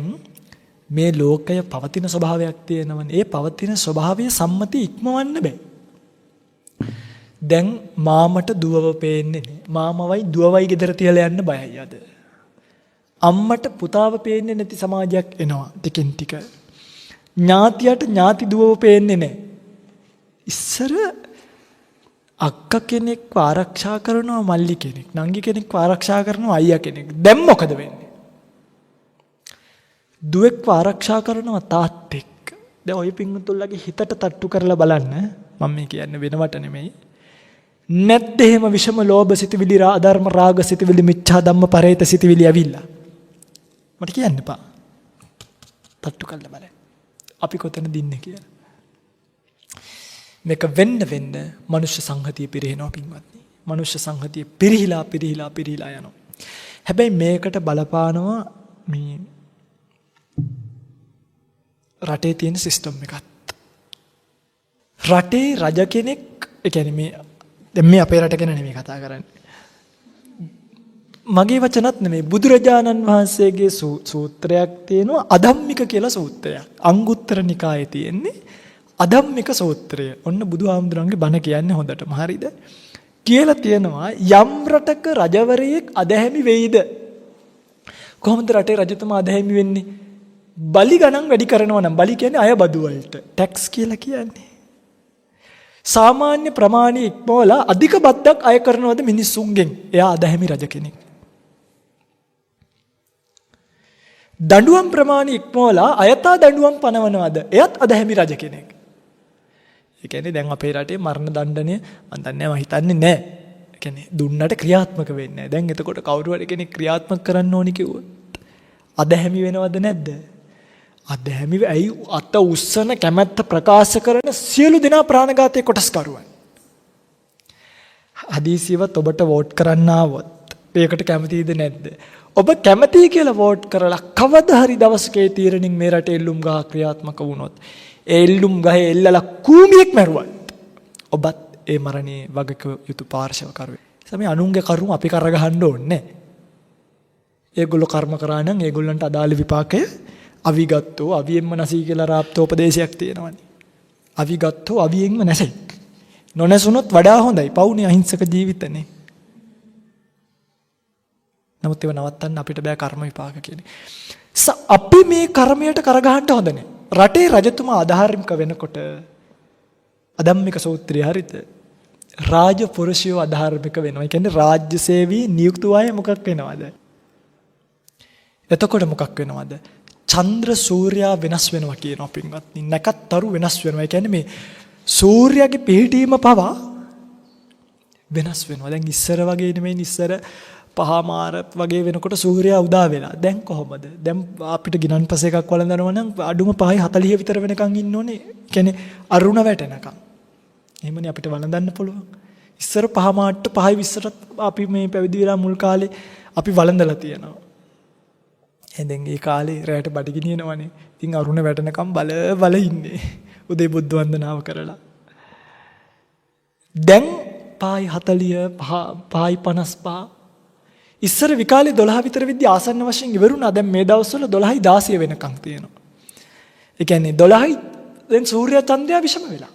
මේ ලෝකය පවතින ස්වභාවයක් තියෙනවනේ. ඒ පවතින ස්වභාවයේ සම්මතිය ඉක්මවන්න බෑ. දැන් මාමට දුවව පේන්නේ නෑ. මාමවයි දුවවයි ගෙදර තියලා යන්න බයයි අද. අම්මට පුතාව පේන්නේ නැති සමාජයක් එනවා ටිකෙන් ටික. ඥාතියට ඥාති දුවව පේන්නේ නෑ. ඉස්සර අක්කා කෙනෙක්ව ආරක්ෂා කරනවා මල්ලි කෙනෙක්. නංගි කෙනෙක්ව ආරක්ෂා කරනවා අයියා කෙනෙක්. දැන් මොකද වෙන්නේ? දුවෙක්ව ආරක්ෂා කරනවා තාත්තෙක්. දැන් ඔය පිංගුතුල්ලගේ හිතට තට්ටු කරලා බලන්න. මම මේ කියන්නේ වෙනවට නෙමෙයි. නැත්ද එහෙම විෂම ලෝභ සිතවිලි අධර්ම රාග සිතවිලි මිච්ඡා ධම්ම පරේත සිතවිලි ඇවිල්ලා. මට කියන්න එපා. තට්ටු කරලා බලන්න. අපි කොතනද ඉන්නේ කියලා. මේක වෙන්න මනුෂ්‍ය සංහතිය පිරිනව පින්වත්නි. මනුෂ්‍ය සංහතිය පිරිහිලා යනවා. හැබැයි මේකට බලපානවා මේ රටේ තියෙන සිස්ටම් එකත්. රටේ රජ කෙනෙක්, ඒ කියන්නේ මේ අපේ රට ගැන නෙමෙයි කතා කරන්නේ. මගේ වචනත් නෙමෙයි බුදුරජාණන් වහන්සේගේ සූත්‍රයක් තියෙනවා අධම්මික කියලා සූත්‍රයක්. අංගුත්තර නිකායේ තියෙන්නේ අධම්මික සූත්‍රය. ඔන්න බුදුහාමුදුරන්ගේ බණ කියන්නේ හොඳටම හරිද? කියලා තියෙනවා යම් රටක රජවරයෙක් අධහැමි වෙයිද? කොහොමද රටේ රජතුමා අධහැමි වෙන්නේ? බලි ගණන් වැඩි කරනවා නම් බලි කියන්නේ අය බදු වලට. ටැක්ස් කියලා කියන්නේ. සාමාන්‍ය ප්‍රමාණය ඉක්මවලා අධික බද්දක් අය කරනවද මිනිස්සුන්ගෙන්? එයා අධහැමි රජ කෙනෙක්. දඬුවම් ප්‍රමාණය ඉක්මවලා අයථා දඬුවම් පනවනවද? එයත් අධහැමි රජ කෙනෙක්. ඒ කියන්නේ දැන් අපේ රටේ මරණ දඬුවම මම දන්නේ නැහැ, මම හිතන්නේ නැහැ. ඒ කියන්නේ දුන්නට ක්‍රියාත්මක වෙන්නේ නැහැ. දැන් එතකොට කවුරු හරි කෙනෙක් ක්‍රියාත්මක කරන්න ඕනි කිව්වොත් අධහැමි වෙනවද නැද්ද? අධහැමි ඇයි අත උස්සන කැමැත්ත ප්‍රකාශ කරන සියලු දෙනා ප්‍රාණඝාතයේ කොටස්කරුවන්. හදීසියවත් ඔබට වෝට් කරන්න ආවොත් ඒකට කැමතිද නැද්ද? ඔබ කැමතියි කියලා වෝට් කරලා කවදා හරි දවසක ඒ තීරණින් මේ රටේ එල්ලුම් ගහ ක්‍රියාත්මක වුණොත් ඒ එල්ලුම් ගහේ එල්ලලා කූඹියෙක් මැරුවත් ඔබත් ඒ මරණේ වගක යුතු පාර්ශවකරුවෙක්. සමේ අනුන්ගේ කරුණ අපි කරගහන්න ඕනේ නැහැ. ඒගොල්ලෝ කර්ම කරා නම් ඒගොල්ලන්ට අදාළ විපාකය අවිගත්තෝ අවියෙන්ම නැසී කියලා රාප්තෝපදේශයක් තියෙනවානේ. අවිගත්තෝ අවියෙන්ම නැසෙයි. නොනැසුනොත් වඩා හොඳයි. පවුනේ අහිංසක ජීවිතනේ. නමුත් ඒව නවත්තන්න අපිට බෑ කර්ම විපාක කියන්නේ. අපි මේ කර්මයට කරගහන්න හොඳ නැහැ. රටේ රජතුමා අධාර්මික වෙනකොට අධම්මික සූත්‍රය හරිද? රාජ පුරුෂයෝ අධාර්මික වෙනවා. ඒ කියන්නේ රාජ්‍ය සේවී නියුක්ත අය මොකක් වෙනවද? එතකොට මොකක් වෙනවද? චන්ද්‍ර සූර්යා වෙනස් වෙනවා කියනවා පින්වත්නි. නැකත්තරු වෙනස් වෙනවා. ඒ කියන්නේ මේ සූර්යාගේ පිහිටීම පවා වෙනස් වෙනවා. දැන් ඉස්සර වගේ නෙමෙයි. ඉස්සර පහමාර වගේ වෙනකොට සූර්යා උදා වෙලා. දැන් කොහොමද? දැන් අපිට ගිනන්පස එකක් වළඳනවා නම් අඩුම 5:40 විතර වෙනකන් ඉන්න ඕනේ. කියන්නේ අරුණ වැටෙනකන්. එහෙමනේ අපිට වළඳන්න පුළුවන්. ඉස්සර 5:20ට අපි මේ පැවිදි වෙලා මුල් කාලේ අපි වළඳලා තියෙනවා. දැන් ඒ කාලේ රැයට බඩගිනිනවනේ. ඉතින් අරුණ වැටෙනකම් බල ඉන්නේ. උදේ බුද්ධ වන්දනාව කරලා. දැන් 5:40 5:55 ඉස්සර විකාලේ 12 විතර විද්‍ය ආසන්න වශයෙන් ඉවරුණා. දැන් මේ දවස්වල 12යි 16 වෙනකම් තියෙනවා. ඒ කියන්නේ 12යි දැන් සූර්යා චන්ද්‍රයා විෂම වෙලා.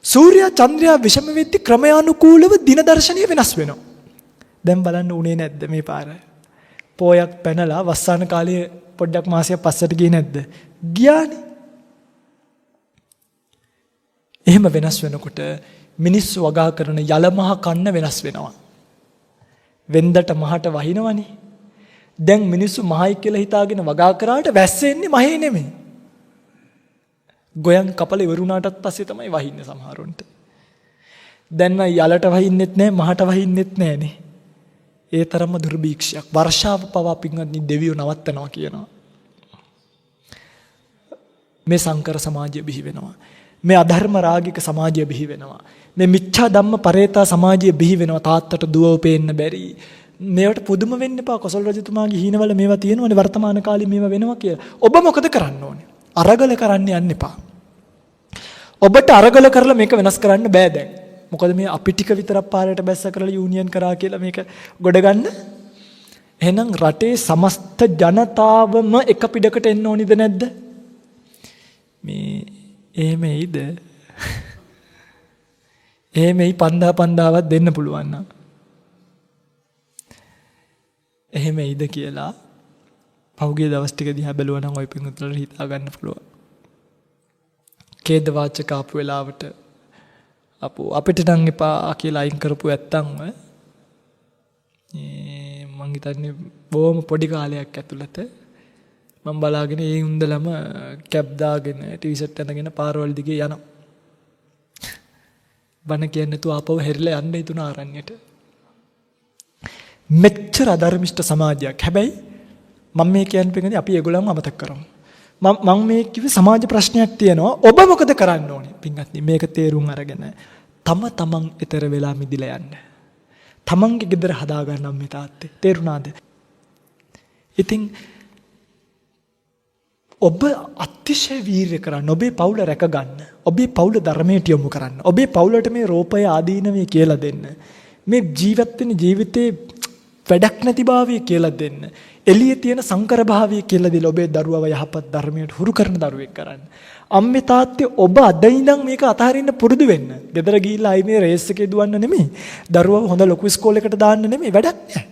සූර්යා චන්ද්‍රයා විෂම වෙද්දි ක්‍රමයානුකූලව දින දර්ශනීය වෙනස් වෙනවා. දැන් බලන්න උනේ නැද්ද මේ පාර? පෝයක් පැනලා වස්සාන කාලයේ පොඩ්ඩක් මාසයක් පස්සට ගියේ නැද්ද? ගියානේ. එහෙම වෙනස් වෙනකොට මිනිස්සු වගා කරන යල මහ කන්න වෙනස් වෙනවා. වෙන්දට මහට වහිනවනේ. දැන් මිනිස්සු මහයි කියලා හිතාගෙන වගා කරාට වැස්සෙන්නේ මහේ නෙමෙයි. ගොයන් කපල ඉවරුණාටත් පස්සේ තමයි වහින්නේ සමහරුන්ට. දැන් යලට වහින්නෙත් නැහැ මහට වහින්නෙත් නැහනේ. ඒ තරම්ම දුර්භීක්ෂයක්. වර්ෂාව පවා පින්වත්නි දෙවියෝ නවත්තනවා කියනවා. මේ සංකර සමාජය බිහි වෙනවා. මේ අධර්ම රාගික සමාජය බිහි වෙනවා. මේ මිච්ඡා ධම්ම පරේතා සමාජය බිහි වෙනවා. තාත්තට දුවව පේන්න බැරි. මේවට පුදුම වෙන්න එපා. කොසල් රජතුමාගේ හීනවල මේවා තියෙනවනේ වර්තමාන කාලේ මේවා වෙනවා කියලා. ඔබ මොකද කරන්න ඕනේ? අරගල කරන්න යන්න එපා. ඔබට අරගල කරලා මේක වෙනස් කරන්න බෑ දැන්. මොකද මේ අපි ටික විතරක් පාරට බැස්ස කරලා යූනියන් කරා කියලා මේක ගොඩ ගන්න. එහෙනම් රටේ සමස්ත ජනතාවම එක පිටකට එන්න ඕනිද නැද්ද? මේ එහෙමයිද? එහෙමයි 5000ක් දෙන්න පුළුවන් නම්. එහෙමයිද කියලා පහුගිය දවස් ටික දිහා බැලුවා නම් ඔය පිටුතුලට හිතා ගන්න පුළුවන්. ඛේද වාචක ආපු වෙලාවට අපිට නම් එපා කියලා අයින් කරපු ඇත්තන්ව මං හිතන්නේ බොහොම පොඩි කාලයක් ඇතුළත මම බලාගෙන ඒ උන්දලම කැප් දාගෙන ටී-ෂර්ට් අඳගෙන පාරවල් දිගේ යනවා. බණ කියන්නේ නැතුව ආපහු හැරිලා යන්න හිතුණ ආරණ්‍යයට. මෙච්චර අධර්මිෂ්ඨ සමාජයක්. හැබැයි මම මේ කියන්නේ පිටින් අපි ඒගොල්ලන්ව අමතක කරමු. මම මේ කිව්වේ සමාජ ප්‍රශ්නයක් තියෙනවා. ඔබ මොකද කරන්න ඕනේ? පින්වත්නි මේක තේරුම් අරගෙන තමන් ඊතර වෙලා මිදිලා යන්න. තමන්ගේ ගෙදර හදා ගන්නම් මේ තාත්තේ. තේරුණාද? ඉතින් ඔබ අතිශය වීර්ය කරන්න. ඔබේ පවුල රැක ගන්න. ඔබේ පවුල ධර්මයට යොමු කරන්න. ඔබේ පවුලට මේ රෝපය ආදීනවේ කියලා දෙන්න. මේ ජීවත් වෙන ජීවිතේ වැඩක් නැති භාවය කියලා දෙන්න. එළියේ තියෙන සංකර භාවය කියලා දීලා ඔබේ දරුවව යහපත් ධර්මයට හුරු කරන දරුවෙක් කරන්න. අම්මේ තාත්තේ ඔබ අද ඉඳන් මේක අතහරින්න පුරුදු වෙන්න. ගෙදර ගිහිල්ලා ආයි මේ රේස් එකේ දුවන්න නෙමෙයි. දරුවව හොඳ ලොකු ඉස්කෝලේකට දාන්න නෙමෙයි වැඩක් නැහැ.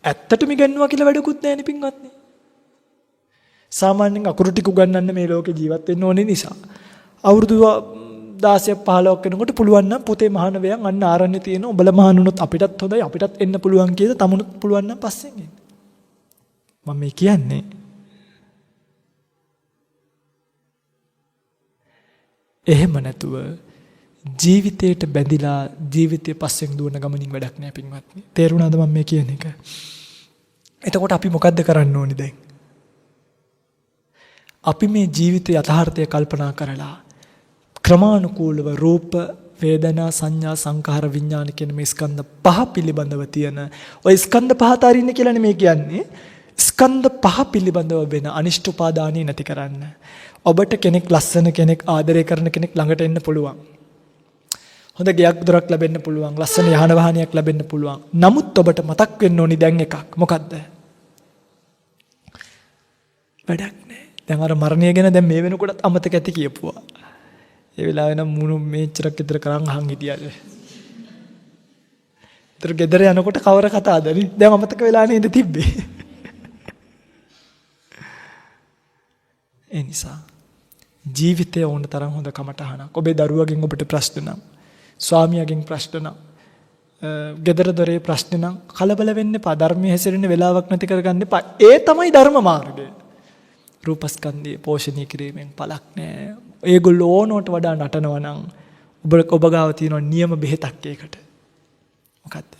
ඇත්තටම ඉගෙනුවා කියලා වැඩකුත් නැහැ නේ පින්වත්නි. සාමාන්‍යයෙන් අකුරු ටික උගන්වන්න මේ ලෝකේ ජීවත් වෙන්න ඕනේ නිසා. අවුරුදු 16ක් 15ක් වෙනකොට පුළුවන් නම් පුතේ මහාන වේයන් අන්න ආරණ්‍ය තියෙන උඹලා මහානුනොත් අපිටත් හොඳයි අපිටත් එන්න පුළුවන් කියලා තමුණුත් පුළුවන් නම් පස්සෙන් එන්න. මම මේ කියන්නේ එහෙම නැතුව ජීවිතයට බැඳිලා ජීවිතය පස්සෙන් දුවන ගමනින් වැඩක් නෑ පින්වත්නි. තේරුණාද මම මේ කියන එක? එතකොට අපි මොකද්ද කරන්න ඕනේ දැන්? අපි මේ ජීවිතයේ යථාර්ථය කල්පනා කරලා ක්‍රමානුකූලව රූප වේදනා සංඥා සංඛාර විඥාන කියන මේ ස්කන්ධ පහ පිළිබඳව තියෙන ඔය ස්කන්ධ පහ අතරින්න කියලා නෙමෙයි කියන්නේ. ස්කන්ධ පහ පිළිබඳව වෙන අනිෂ්ට උපාදානිය නැති කරන්න. ඔබට කෙනෙක් ලස්සන කෙනෙක් ආදරය කරන කෙනෙක් ළඟට එන්න පුළුවන්. හොඳ ගෙයක් දොරක් ලැබෙන්න පුළුවන්. ලස්සන යහන වාහනයක් ලැබෙන්න පුළුවන්. නමුත් ඔබට මතක් වෙන්න ඕනි දැන් එකක්. මොකද්ද? වැඩක් නෑ. දැන් අර මරණය ගැන දැන් මේ වෙනකොටත් අමතක ඇති කියපුවා. ඒ වෙලාවේ නම් මුණු මේච්චරක් විතර කරන් අහන් හිටියද? ඒතර ගෙදර යනකොට කවර කතාවද නේ? දැන් අමතක වෙලා නේද තිබ්බේ? ඒ නිසා ජීවිතේ ඕන තරම් හොඳ කමටහනක්. ඔබේ දරුවගෙන් ඔබට ප්‍රශ්න නම්, ස්වාමියාගෙන් ප්‍රශ්න නම්, ගෙදර දොරේ ප්‍රශ්න නම් කලබල වෙන්න එපා. ධර්මයේ හැසිරෙන්න වෙලාවක් නැති කරගන්න එපා. ඒ තමයි ධර්ම මාර්ගය. රූපස්කන්ධය පෝෂණය කිරීමෙන් පළක් නෑ. ඒගොල්ලෝ ඕනවට වඩා නටනවා නම් ඔබ ගාව තියෙන නියම බෙහෙතක් ඒකට. මොකද්ද?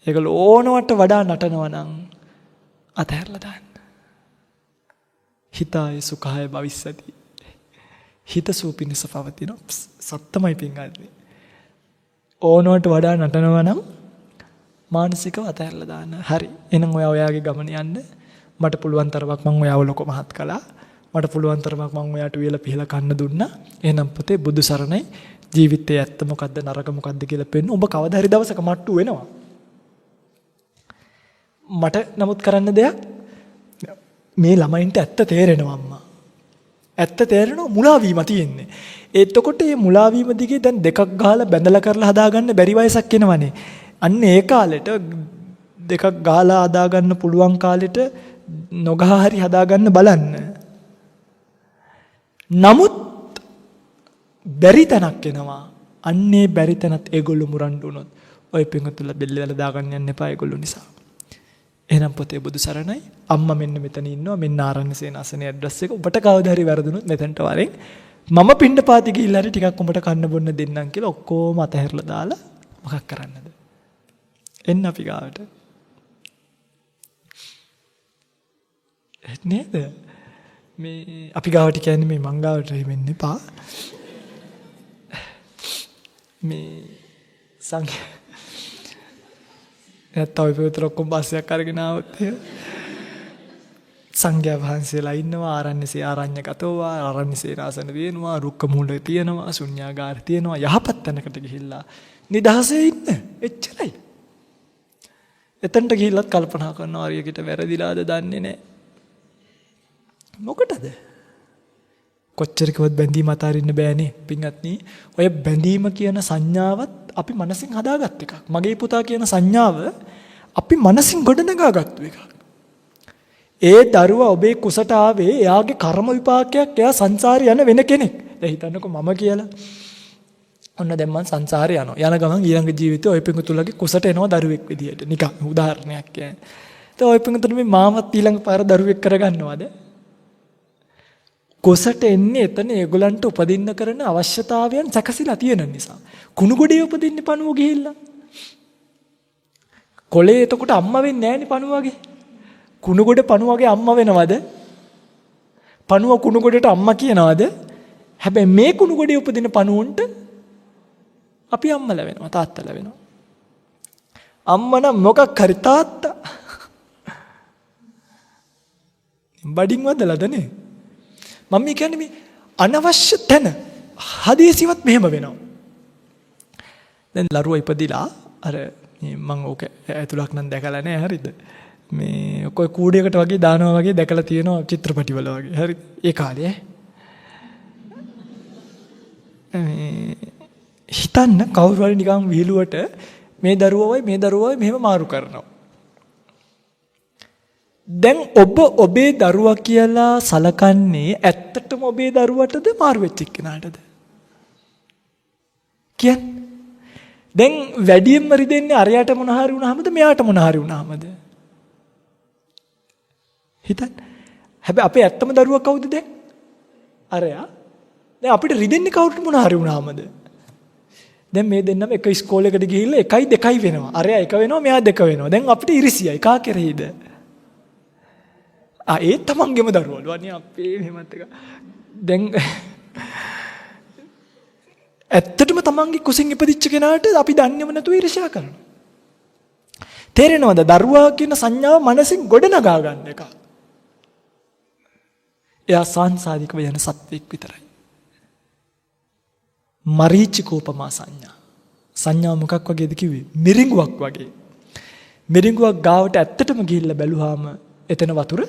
ඒගොල්ලෝ ඕනවට වඩා නටනවා නම් අතහැරලා දාන්න. හිතාය සුඛාය භවිස්සති. හිත සූපිනිස පවතින සත්තමයි පින්ගන්නේ. ඕනවට වඩා නටනවා නම් මානසිකව අතහැරලා දාන්න. හරි. එහෙනම් ඔයාගේ ගමන යන්න. මට පුළුවන් තරමක් මම ඔයාව ලොක මහත් කළා. මට පුළුවන් තරමක් මම ඔයාට වේලා පිහලා කන්න දුන්නා. එහෙනම් පුතේ බුදු සරණයි. ජීවිතයේ ඇත්ත මොකද්ද නරක මොකද්ද කියලා පෙන්න. ඔබ කවදා හරි දවසක මට්ටු වෙනවා. මට නමුත් කරන්න දෙයක් මේ ළමයින්ට ඇත්ත තේරෙනවා අම්මා. ඇත්ත තේරෙනවා මුලා වීම තියෙන්නේ. එතකොට මේ මුලා වීම දිගේ දැන් දෙකක් ගහලා බැඳලා කරලා හදාගන්න බැරි වයසක් එනවනේ. අන්න ඒ කාලෙට දෙකක් ගහලා හදාගන්න පුළුවන් කාලෙට නොගහ හරි හදාගන්න බලන්න. නමුත් බැරි තැනක් එනවා. අන්නේ බැරි තැනත් ඒගොල්ලෝ මුරණ්ඩු වුණොත් ඔය පිංගුතුලා බෙල්ල වල දාගන්න යන්න එපා ඒගොල්ලෝ නිසා. එහෙනම් පොතේ බුදු සරණයි. අම්මා මෙන්න මෙතන ඉන්නවා. මෙන්න ආරණ්‍ය සේනාසනේ ඇඩ්‍රස් එක. ඔබට කවදා හරි වැරදුනොත් මෙතනට වරෙන් මම පිණ්ඩපාති ගිහිල්ලා හරි ටිකක් උඹට කන්න බොන්න දෙන්නම් කියලා ඔක්කොම අතහැරලා දාලා මොකක් කරන්නද? එන්න අපි ගාවට. නේද? මේ අපි ගාවට කියන්නේ මේ මං ගාවට වෙන්න එපා. මේ නැත්තම් ඔය පෙතර ඔක්කොම බස්සයක් අරගෙන ආවොත් සංඝයා වහන්සේලා ඉන්නවා ආරණ්‍යගතව ආරණ්‍ය සේනාසන තියෙනවා රුක්ක මූල තියෙනවා ශුන්‍යාගාර තියෙනවා යහපත් තැනකට ගිහිල්ලා නිදහසේ ඉන්න එච්චරයි. එතනට ගිහිල්ලත් කල්පනා කරනවා හරියට වැරදිලාද දන්නේ නැහැ. මොකටද? කොච්චර කිව්වත් බැඳීම අතාරින්න බෑනේ පින්වත්නි. ඔය බැඳීම කියන සංඥාවත් අපි මනසින් හදාගත් එකක්. මගේ පුතා කියන සංඥාව අපි මනසින් ගොඩනගාගත්තු එකක්. ඒ දරුවා ඔබේ කුසට ආවේ එයාගේ කර්ම විපාකයක්. එයා සංසාරේ යන වෙන කෙනෙක්. දැන් හිතන්නකෝ මම කියලා. ඔන්න දැන් මං සංසාරේ යනවා. යන ගමන් ඊළඟ ජීවිතේ ඔය පිඟුතුලගේ කුසට එනවා දරුවෙක් විදියට. නිකන් උදාහරණයක් කියන්නේ. તો ඔය පිඟුතුල මේ මාවත් ඊළඟ පාර දරුවෙක් කරගන්නවද? කුසට එන්නේ එතන ඒගොල්ලන්ට උපදින්න කරන අවශ්‍යතාවයන් සැකසීලා තියෙන නිසා. කුණු ගොඩේ උපදින්නේ පණුව ගිහිල්ලා. කොලේ එතකොට අම්මා වෙන්නේ නැහනේ පණුවගේ. කුණු ගොඩ පණුවගේ අම්මා වෙනවද? පණුව කුණු ගොඩට අම්මා කියනවද? හැබැයි මේ කුණු ගොඩේ උපදින පණුවන්ට අපි අම්මලා වෙනවා තාත්තලා වෙනවා. අම්මා නම් මොකක් හරි තාත්තා. බඩින් වදලාදනේ. මම කියන්නේ මේ අනවශ්‍ය තැන හදිසියවත් මෙහෙම වෙනවා. දැන් ලරුවා ඉපදිලා අර මම ඕක ඇතුළක් නම් දැකලා නැහැ හරිද? මේ ඔය කූඩේකට වගේ දානවා වගේ දැකලා තියෙනවා චිත්‍රපටිවල වගේ. හරි ඒ කාලේ හිතන්න කවුරු හරි නිකන් විහිළුවට මේ දරුවවයි මෙහෙම මාරු කරනවා. දැන් ඔබ ඔබේ දරුවා කියලා සලකන්නේ ඇත්තටම ඔබේ දරුවටද මාරු වෙච්ච කෙනාටද? කියන්නේ දැන් වැඩියෙන්ම රිදෙන්නේ අරයට මොන හරි වුණාමද මෙයාට මොන හරි වුණාමද? හිතන්න. හැබැයි අපේ ඇත්තම දරුවා කවුද දැන්? අරයා. දැන් අපිට රිදෙන්නේ කවුරුට මොන හරි වුණාමද? දැන් මේ දෙන්නම එක ඉස්කෝලේකට ගිහිල්ලා 1යි 2යි වෙනවා. අරයා 1 වෙනවා මෙයා 2 වෙනවා. දැන් අපිට ඉරිසියයි කා කෙරෙහිද? ඒ තමන්ගේම දරුවලු අනේ අපේ මෙහෙමත් එක. දැන් ඇත්තටම තමන්ගේ කුසින් ඉපදිච්ච කෙනාට අපි දන්නේම නැතුව ඊර්ෂ්‍යා කරනවා. තේරෙනවද? දරුවා කියන සංඥාව මනසින් ගොඩනගා ගන්න එක. එයා සංසාරිකව යන සත්වෙක් විතරයි. මරීචිකෝපමා සංඥා. සංඥා මොකක් වගේද කිව්වේ? මිරිඟුවක් වගේ. මිරිඟුවක් ගාවට ඇත්තටම ගිහිල්ලා බැලුවාම එතන වතුර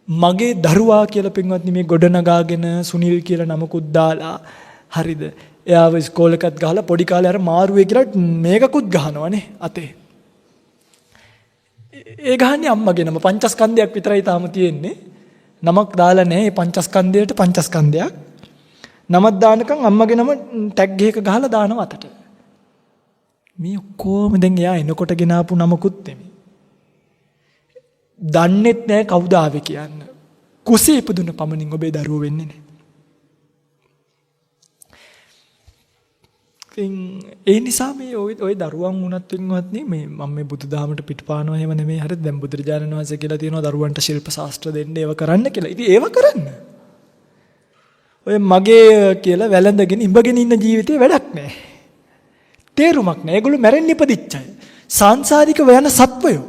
මගේ දරුවා කියලා පින්වත්නි මේ ගොඩනගාගෙන සුනිල් කියලා නමකුත් දාලා හරිද? එයාව ඉස්කෝලේකත් ගහලා පොඩි කාලේ අර මාරුවේ කියලා මේකකුත් ගහනවනේ අතේ. ඒ ගහන්නේ අම්මගේ නම පංචස්කන්ධයක් විතරයි තාම තියෙන්නේ. නමක් දාලා නැහැ. මේ පංචස්කන්ධයට පංචස්කන්ධයක්. නමක් දානකම් අම්මගේ නම ටැග් එකක ගහලා දානවා අතට. මේ ඔක්කොම දැන් එයා එනකොට ගෙන ආපු නමකුත් නෙමෙයි. දන්නෙත් නැහැ කවුද ආවේ කියන්න. කුසේ ඉපදුන පමණින් ඔබේ දරුවෝ වෙන්නේ නැහැ. ඒ නිසා මේ ඔය දරුවන් වුණත් වෙනවත්නි මේ මම මේ බුදුදහමට පිටපානවා එහෙම නෙමෙයි. හරිද? දැන් බුදුරජාණන් වහන්සේ කියලා තියෙනවා දරුවන්ට ශිල්ප ශාස්ත්‍ර දෙන්න ඒව කරන්න කියලා. ඉතින් ඒව කරන්න. ඔය මගේ කියලා වැළඳගෙන ඉඹගෙන ඉන්න ජීවිතේ වැඩක් නැහැ. තේරුමක් නැහැ. ඒගොල්ලෝ මැරෙන්න ඉපදිච්ච අය. සංසාරිකව යන සත්වයෝ.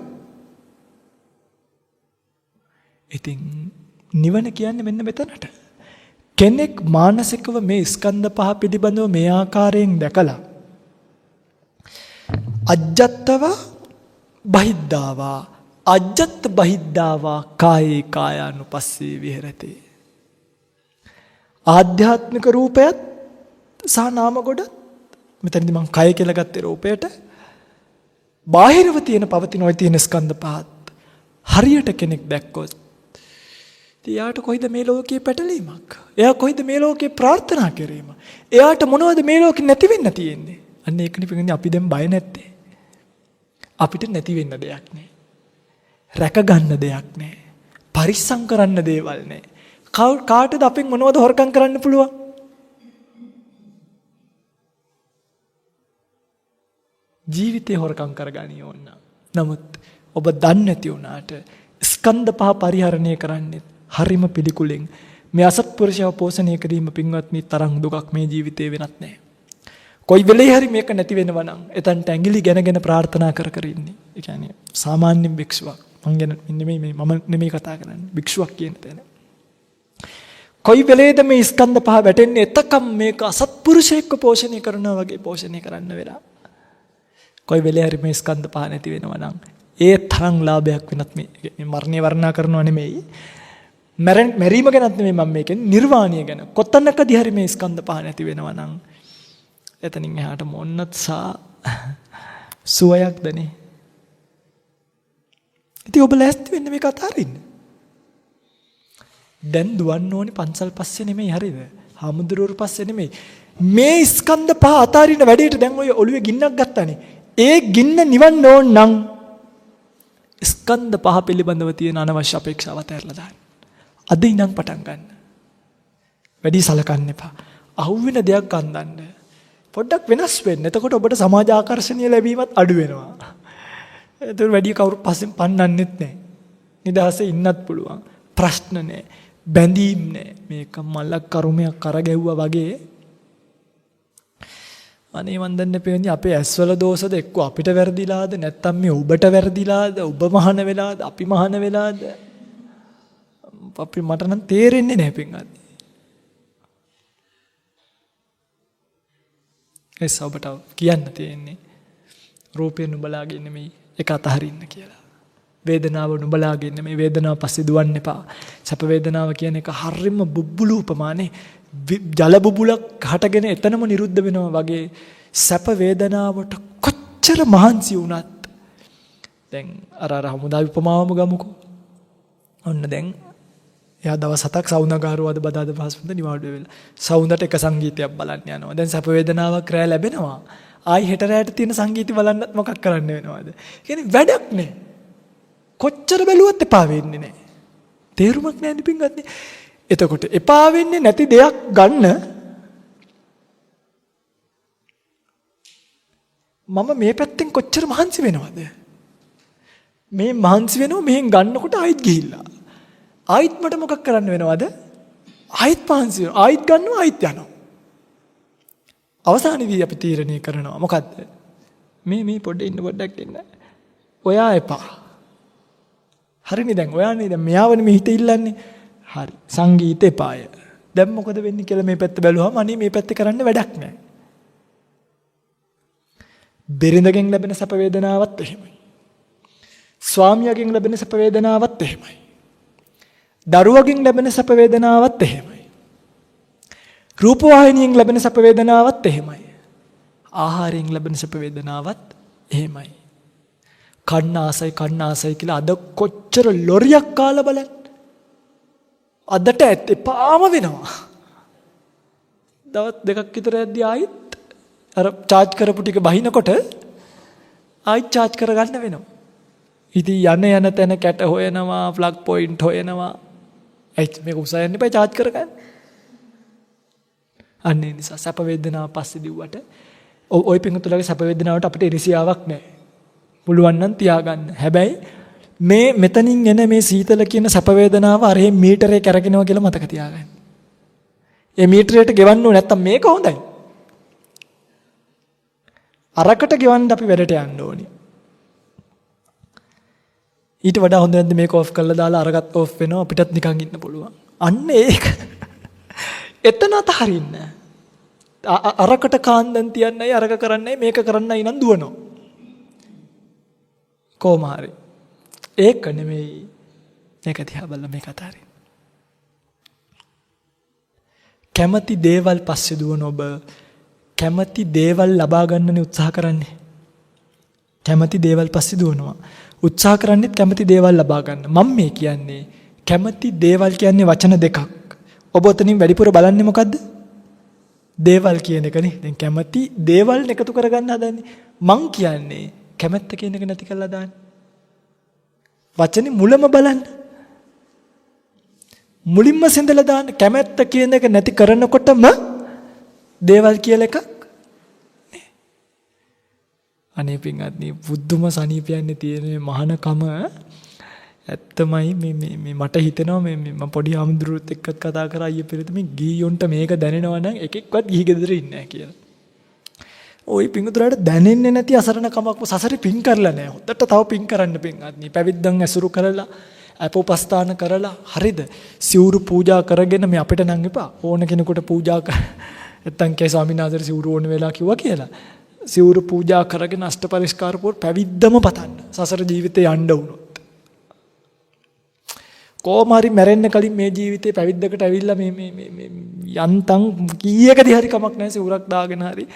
ඉතින් නිවන කියන්නේ මෙන්න මෙතනට. කෙනෙක් මානසිකව මේ ස්කන්ධ පහ පිළිබඳව මේ ආකාරයෙන් දැකලා අජ්ජත්තව බහිද්ධාවා අජ්ජත් බහිද්ධාවා කායේ කායානුපස්සේ විහෙරති. ආධ්‍යාත්මික රූපයත් සහ නාම ගොඩත් මෙතනදී මම කය කියලා ගත්තේ රූපයට බාහිරව තියෙන පවතින ඔය තියෙන ස්කන්ධ පහත් හරියට කෙනෙක් දැක්කොත් එයාට කොයිද මේ ලෝකයේ පැටලීමක්? එයා කොයිද මේ ලෝකේ ප්‍රාර්ථනා කිරීම? එයාට මොනවද මේ ලෝකෙ නැති වෙන්න තියෙන්නේ? අන්න ඒකනේ පිටින් අපි දැන් බය නැත්තේ. අපිට නැති වෙන්න දෙයක් නැහැ. රැක ගන්න දෙයක් නැහැ. පරිස්සම් කරන්න දේවල් නැහැ. කාටද අපෙන් මොනවද හොරකම් කරන්න පුළුවන්? ජීවිතේ හොරකම් කරගනිය ඕන. නමුත් ඔබ දන්නේ නැති වුණාට ස්කන්ධ පහ පරිහරණය කරන්නේ හරිම පිළිකුලෙන්. මේ අසත්පුරුෂයව පෝෂණය කිරීම පින්වත්නි තරම් දුකක් මේ ජීවිතේ වෙනත් නැහැ. කොයි වෙලේ හරි මේක නැති වෙනවා නම් එතනට ඇඟිලි ගැනගෙන ප්‍රාර්ථනා කර කර ඉන්නේ. ඒ කියන්නේ සාමාන්‍ය භික්ෂුවක්. මං ගැන නෙමෙයි මම නෙමෙයි කතා කරන්නේ. භික්ෂුවක් කියන තැන. කොයි වෙලේද මේ ස්කන්ධ පහ වැටෙන්නේ? එතකම් මේක අසත්පුරුෂයෙක්ව පෝෂණය කරනවා වගේ පෝෂණය කරන්න වෙලා. කොයි වෙලේ හරි මේ ස්කන්ධ පහ නැති වෙනවා නම් ඒ තරම් ලාභයක් වෙනත් මේ මරණය වර්ණනා කරනවා නෙමෙයි. මැරීම ගැනත් නෙමෙයි මම මේ කියන්නේ නිර්වාණය ගැන. කොතනකදී හරි මේ ස්කන්ධ පහ නැති වෙනවා නම් එතනින් එහාට මොන්නත් සුවයක්දනේ. ඉතින් ඔබ ලෑස්ති වෙන්න මේක අතාරින්න. දැන් දුවන්න ඕනේ පන්සල් පස්සේ නෙමෙයි හරිද? හාමුදුරුවෝ පස්සේ නෙමෙයි. මේ ස්කන්ධ පහ අතාරින්න වැඩේට දැන් ඔය ඔළුවේ ගින්නක් ගත්තානේ. ඒ ගින්න නිවන්න ඕන නම් ස්කන්ධ පහ පිළිබඳව තියෙන අනවශ්‍ය අපේක්ෂාව අතහැරලා දාන්න. අද ඉඳන් පටන් ගන්න. වැඩි සලකන්න එපා. අහුවෙන දෙයක් අන්දන්න. පොඩ්ඩක් වෙනස් වෙන්න. එතකොට ඔබට සමාජ ආකර්ෂණීය ලැබීමත් අඩු වෙනවා. ඒතර වැඩි කවුරු පස්සෙන් පන්නන්නෙත් නැහැ. නිදහසේ ඉන්නත් පුළුවන්. ප්‍රශ්න නැහැ. බැඳීම් නැහැ. මේක මලක් කරුමයක් කරගැව්වා වගේ. අනේ මන් දන්නේ පෙන්නේ අපේ ඇස්වල දෝෂද එක්ක අපිට වැරදිලාද නැත්නම් මේ ඔබට වැරදිලාද ඔබ මහාන වෙලාද අපි මහාන වෙලාද අපි මට නම් තේරෙන්නේ නැහැ පින්වත්. ඒ සබට කියන්න තියෙන්නේ රූපය නුඹලාගේ නෙමෙයි ඒක අතහරින්න කියලා. වේදනාව නුඹලාගේ නෙමෙයි වේදනාව පස්සේ දුවන්න එපා. සැප වේදනාව කියන එක හරිම බුබ්බුලු උපමානේ. ජල බුබුලක් හටගෙන එතනම නිරුද්ධ වෙනවා වගේ සැප වේදනාවට කොච්චර මහන්සි වුණත් දැන් අර හමුදා උපමාවම ගමුකෝ. ඔන්න දැන් එයා දවස් 7ක් සෞන්දර්යවද බදාද පහසුන්ද නිවාඩු වෙලා සෞන්දර්යට එක සංගීතයක් බලන්න යනවා. දැන් සැප වේදනාවක් රැ ලැබෙනවා. ආයි හෙට රැට තියෙන සංගීතي බලන්නත් මොකක් කරන්න වෙනවද? කියන්නේ වැඩක් නෑ. කොච්චර බැලුවත් එපා වෙන්නේ නෑ. තේරුමක් නෑ නිපින්ගත්නේ. එතකොට එපා වෙන්නේ නැති දෙයක් ගන්න මම මේ පැත්තෙන් කොච්චර මහන්සි වෙනවද? මේ මහන්සි වෙනව මෙහෙන් ගන්නකොට ආයිත් ගිහිල්ලා. ආයිත් මට මොකක් කරන්න වෙනවද? ආයිත් මහන්සි වෙනවා. ආයිත් ගන්නවා ආයිත් යනවා. අවසානයේදී අපි තීරණය කරනවා මොකද්ද? මේ පොඩ්ඩක් ඉන්න පොඩ්ඩක් ඉන්න. ඔයා එපා. හරිනේ දැන් ඔයානේ දැන් මෙයාවනේ මේ හිත ඉල්ලන්නේ. හරි. සංගීත එපාය. දැන් මොකද වෙන්නේ කියලා මේ පැත්ත බැලුවම අනේ මේ පැත්තේ කරන්න වැඩක් නැහැ. බෙරිඳගෙන් ලැබෙන සැප වේදනාවත් එහෙමයි. ස්වාමියාගෙන් ලැබෙන සැප වේදනාවත් එහෙමයි. දරුවගෙන් ලැබෙන සැප වේදනාවත් එහෙමයි. රූපවාහිනියෙන් ලැබෙන සැප වේදනාවත් එහෙමයි. ආහාරයෙන් ලැබෙන සැප වේදනාවත් එහෙමයි. කන්න ආසයි කියලා අද කොච්චර ලොරියක් කාලා බලන්න. අදට එපාම වෙනවා. දවස් දෙකක් විතර යද්දී ආයිත් අර charge කරපු ටික බහිනකොට ආයිත් charge කරගන්න වෙනවා. ඉතින් යන තැන කැට හොයනවා, plug point හොයනවා. මේක උසයන්න එපා charge කරගන්න. අන්න ඒ නිසා සැප වේදනාව පස්සේ දිව්වට ওই පිංගුතුලගේ සැප වේදනාවට අපිට ඉරිසියාවක් නැහැ. පුළුවන් නම් තියාගන්න. හැබැයි මේ මෙතනින් එන මේ සීතල කියන සැප වේදනාව අර එහෙම මීටරේ කරකිනවා කියලා මතක තියාගන්න. ඒ මීටරයට ගෙවන්න ඕනේ නැත්තම් මේක හොඳයි. අරකට ගෙවන්න අපි වැඩට යන්න ඕනේ. ඊට වඩා හොඳ නැද්ද මේක ඔෆ් කරලා දාලා අරගත් ඔෆ් වෙනවා අපිටත් නිකන් ඉන්න පුළුවන්. අන්න ඒක. එතන අතහරින්න. අරකට කාන්දන් තියන්නයි අරක කරන්නයි මේක කරන්නයි නම් දුවනවා. කොහොම හරි. ඒක නෙමෙයි මේක දිහා බලලා මේක අතහරින්න. කැමති දේවල් පස්සේ දුවන ඔබ කැමති දේවල් ලබා ගන්නනේ උත්සාහ කරන්නේ. කැමති දේවල් පස්සේ දුවනවා. උත්සාහ කරන්නේත් කැමති දේවල් ලබා ගන්න. මම මේ කියන්නේ කැමති දේවල් කියන්නේ වචන දෙකක්. ඔබ ඔතනින් වැඩිපුර බලන්නේ මොකද්ද? දේවල් කියන එකනේ. දැන් කැමති දේවල් එකතු කරගන්න හදන්නේ. මං කියන්නේ කැමැත්ත කියන එක නැති කරලා දාන්න. වචනේ මුලම බලන්න. මුලින්ම සිඳලා දාන්න. කැමැත්ත කියන එක නැති කරනකොටම දේවල් කියලා එකක් නේ. අනේ පින්වත්නි බුද්ධම සනීපයන්නේ තියෙන මහානකම ඇත්තමයි මේ මට හිතෙනවා මේ මම පොඩි ආමුදුරුත් එක්කත් කතා කරා අයියේ පෙරේද මේ ගීයොන්ට මේක දැනෙනවා නම් එකෙක්වත් ගිහි ගෙදර ඉන්නේ නැහැ කියලා. ওই පිංගුතුරාට දැනෙන්නේ නැති අසරණ කමක් සසරේ පිං කරලා නැහැ. හොද්දට තව පිං කරන්න පින්වත්නි. පැවිද්දන් ඇසුරු කරලා අපෝපස්ථාන කරලා හරිද? සිවුරු පූජා කරගෙන මේ අපිට නම් එපා. ඕන කෙනෙකුට පූජා කර නැත්තම් කේ ස්වාමීන් වහන්සේ සිවුරු ඕන වෙලා කිව්වා කියලා. සිවුරු පූජා කරගෙන අෂ්ට පරිස්කාර පොර පැවිද්දම පතන්න. සසර ජීවිතේ යන්න වුණොත්. කොහොම හරි මැරෙන්න කලින් මේ ජීවිතේ පැවිද්දකට ඇවිල්ලා මේ යන්තම් කීයකදී හරි කමක් නැහැ සිවුරක් දාගෙන හරි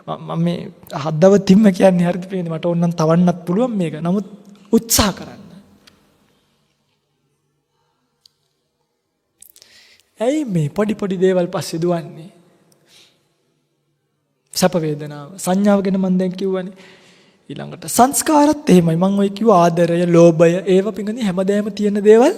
මම මේ හදවතින්ම කියන්නේ හරිද පේන්නේ මට ඕනනම් තවන්නත් පුළුවන් මේක. නමුත් උත්සාහ කරන්න. ඇයි මේ පොඩි දේවල් පස්සේ දුවන්නේ? සැප වේදනාව සංඥාව ගැන මම දැන් කිව්වනේ. ඊළඟට සංස්කාරත් එහෙමයි. මම ඔය කිව්ව ආදරය, ලෝභය, ඒව පිඟුනේ හැමදේම තියෙන දේවල්.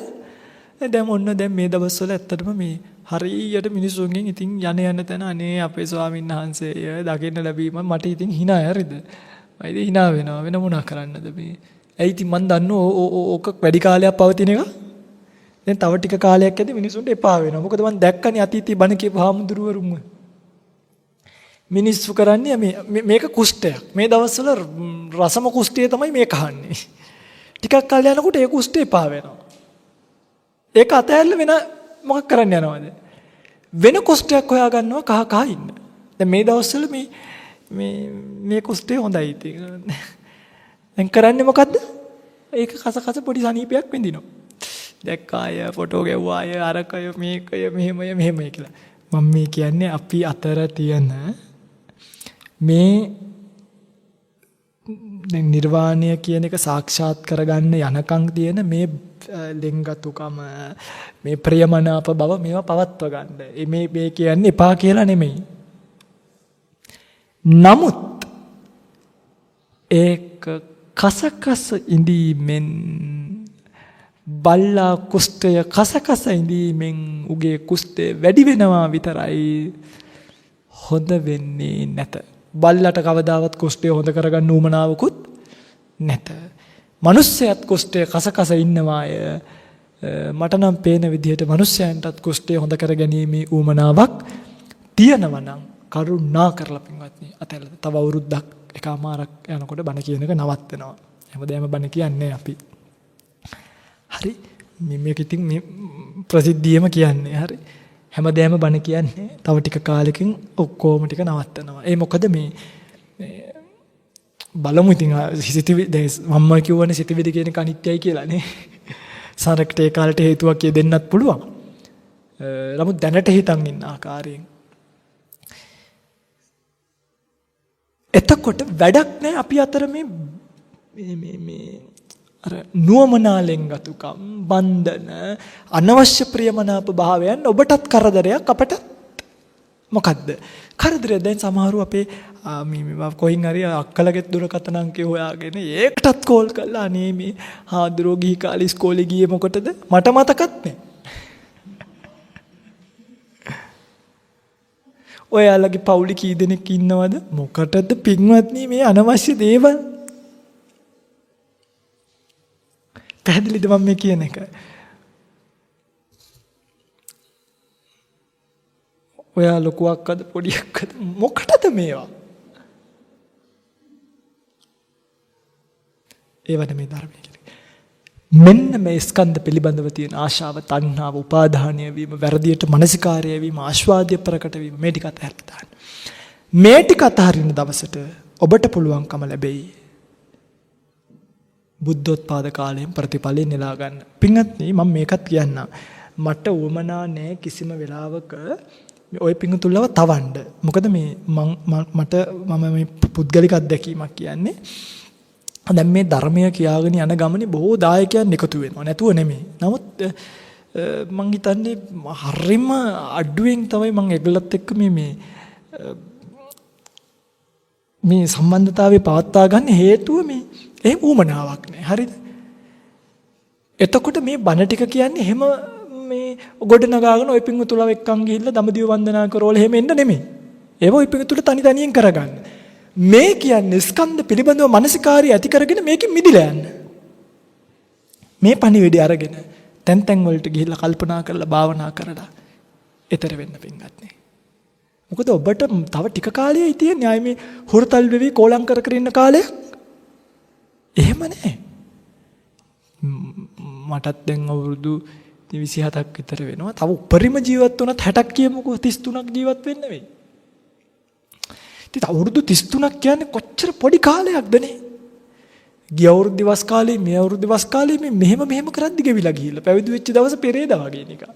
දැන් මේ දවස්වල ඇත්තටම මේ හරියට මිනිසුන්ගෙන් ඉතින් යන තැන අනේ අපේ ස්වාමීන් වහන්සේ දකින්න ලැබීම මට ඉතින් hina හරිද? මම ඉතින් hina වෙනවා වෙන මොනා කරන්නද මේ? ඇයි ඉතින් මන් දන්නෝ ඕක වැඩි කාලයක් පවතින එක. දැන් තව ටික කාලයක් ඇද්දි මිනිසුන්ට එපා වෙනවා. මොකද මම දැක්කනේ අතීතී බණ කියපු හාමුදුරුවරුන්ව. මිනිස්සු කරන්නේ මේක කුෂ්ඨයක්. මේ දවස්වල රසම කුෂ්ඨය තමයි මේ කහන්නේ. ටිකක් කාල යනකොට ඒ කුෂ්ඨය එපා වෙනවා. ඒක අතහැරලා වෙන මොකක් කරන්න යනවද? වෙන කුෂ්ඨයක් හොයා ගන්නවා කහ ඉන්න. දැන් මේ දවස්වල මේ කුෂ්ඨය හොඳයි ඉතින්. දැන් කරන්නේ මොකද්ද? ඒක කස පොඩි සනීපයක් විඳිනවා. දැක්කාය ෆොටෝ ගැව්වාය අරකය මේකය මෙහෙමයි කියලා. මම මේ කියන්නේ අපි අතර තියෙන මේ දැන් නිර්වාණය කියන එක සාක්ෂාත් කරගන්න යනකම් තියෙන මේ ලෙන්ගතුකම මේ ප්‍රියමනාප බව මේවා පවත්ව ගන්න. මේ කියන්නේ එපා කියලා නෙමෙයි. නමුත් ඒක කසකස ඉඳීමෙන් බල්ලා කුෂ්ඨය කසකස ඉඳීමෙන් උගේ කුෂ්ඨය වැඩි වෙනවා විතරයි හොඳ වෙන්නේ නැත. බල්ලට කවදාවත් කුෂ්ඨය හොඳ කරගන්න උවමනාවකුත් නැත. මිනිස්සයත් කුෂ්ඨය කසකස ඉන්නවාය. මට නම් පේන විදිහට මිනිස්සයන්ටත් කුෂ්ඨය හොඳ කර ගැනීමේ උවමනාවක් තියෙනවා නම් කරුණා කරලා පින්වත්නි අතහැරලා තව අවුරුද්දක් එකමාරක් යනකොට බණ කියන එක නවත්තනවා. හැමදාම බණ කියන්නේ අපි. හරි මේක ඉතින් මේ ප්‍රසිද්ධියම කියන්නේ හරි හැමදාම බණ කියන්නේ තව ටික කාලෙකින් ඔක්කොම ටික නවත්තනවා. ඒ මොකද මේ බලමු ඉතින් සිතිවිලි මම කියවනේ සිතිවිලි කියන එක අනිත්‍යයි කියලානේ. සාරකට ඒ කාලේට හේතුවක් කිය දෙන්නත් පුළුවන්. නමුත් දැනට හිතන් ඉන්න ආකාරයෙන්. එතකොට වැඩක් නැහැ අපි අතර මේ අර නුවමනාලෙන් ගතුකම් බන්ධන අනවශ්‍ය ප්‍රියමනාප භාවයන් ඔබටත් කරදරයක් අපට මොකද්ද කරදරය දැන් සමහරව අපේ මේ කොයින් හරි අක්කලගේ දුරකථන අංකය හොයාගෙන ඒකටත් කෝල් කළා අනේ මේ හාදුරෝ ගිහි කාලේ ඉස්කෝලේ ගියේ මොකටද මට මතකත් නැහැ ඔයාලගේ පවුලේ කී දෙනෙක් ඉන්නවද මොකටද පින්වත්නි මේ අනවශ්‍ය දේවල් පැහැදිලිද මම මේ කියන එක? ඔයා ලොකුවක්ද පොඩියක්ද මොකටද මේවා? ඒවට මේ ධර්මයේ කියන්නේ. මෙන්න මේ ස්කන්ධ පිළිබඳව තියෙන ආශාව, තණ්හාව, උපාදානය වීම, වැරදියට මනසිකාරය වීම, ආස්වාදය ප්‍රකට වීම මේ ටික අතහැරලා දාන්න. මේ ටික අතහරින දවසට ඔබට පුළුවන්කම ලැබෙයි. බුද්ධෝත්පාද කාලයෙන් ප්‍රතිඵලෙ නෙලා ගන්න. පින්වත්නි මම මේකත් කියන්නම්. මට උවමනා නැහැ කිසිම වෙලාවක ওই පිංගුතුල්ලව තවන්න. මොකද මේ මම මේ පුද්ගලික අත්දැකීමක් කියන්නේ. දැන් මේ ධර්මය කියාගෙන යන ගමනේ බොහෝ දායකයන් එකතු වෙනවා. නැතුව නෙමෙයි. නමුත් මං හිතන්නේ හරිම අඩුවෙන් තමයි මං ඒගොල්ලත් එක්ක මේ සම්බන්ධතාවය පවත්වා ගන්න හේතුව මේ එහෙම ඌමනාවක් නෑ. හරිද? එතකොට මේ බණ ටික කියන්නේ එහෙම මේ ගොඩ නගාගෙන ඔය පිංගුතුලව එක්කන් ගිහිල්ලා දඹදිව වන්දනා කරවල එහෙම එන්න නෙමෙයි. ඒව ඔය පිංගුතුල තනි තනියෙන් කරගන්න. මේ කියන්නේ ස්කන්ධ පිළිබඳව මානසිකාරය ඇති කරගෙන මේකෙන් මිදිලා යන්න. මේ පණිවිඩය අරගෙන තැන් වලට ගිහිල්ලා කල්පනා කරලා භාවනා කරලා ඊතර වෙන්න පිංගත්නේ. මොකද ඔබට තව ටික කාලයයි තියෙන්නේ. ආයේ මේ හුරතල් වෙවි කෝලම් කර කර ඉන්න කාලයක්. එහෙම නැහැ. මටත් දැන් අවුරුදු 27ක් විතර වෙනවා. තව උපරිම ජීවත් වුණත් 60ක් කියමුකෝ 33ක් ජීවත් වෙන්න වෙයි. ඉතින් අවුරුදු 33ක් කියන්නේ කොච්චර පොඩි කාලයක්ද නේ? ගිය අවුරුදු දිවස් කාලේ මේ අවුරුදු දිවස් කාලේ මේ මෙහෙම කරද්දි ගෙවිලා ගිහිල්ලා පැවිදි වෙච්ච දවස පෙරේදා වගේ නිකන්.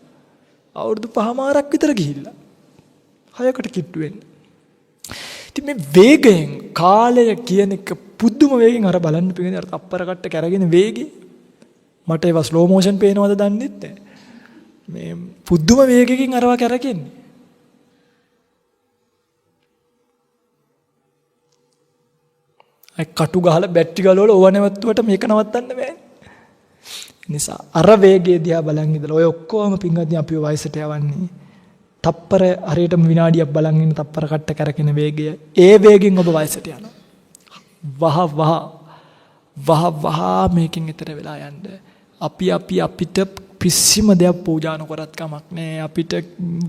අවුරුදු 5මාරක් විතර ගිහිල්ලා. 6කට කිට්ටු වෙන්න. ඉතින් මේ වේගයෙන් කාලය කියන එක පුදුම වේගෙන් අර බලන්න පිටින් අර තප්පර කට්ට කැරගෙන වේගේ මට ඒවා ස්ලෝ මෝෂන් පේනවද දන්නෙත් නැහැ. මේ පුදුම වේගකින් අරවා කැරකෙන්නේ. අය කටු ගහලා බැටරි ගලවල ඕව නැවතුවට මේක නවත්තන්න බෑ. නිසා අර වේගය දිහා බලන් ඉඳලා ඔය ඔක්කොම පින්වත්නි අපිව වයසට යවන්නේ. තප්පර හරියටම විනාඩියක් බලන් ඉන්න තප්පර කට්ට කැරකෙන වේගය. ඒ වේගෙන් ඔබ වයසට යනවා. වහ මේකෙන් ඈතර වෙලා යන්න. අපිට පිස්සිම දෙයක් පූජා නොකරත් කමක් නෑ. අපිට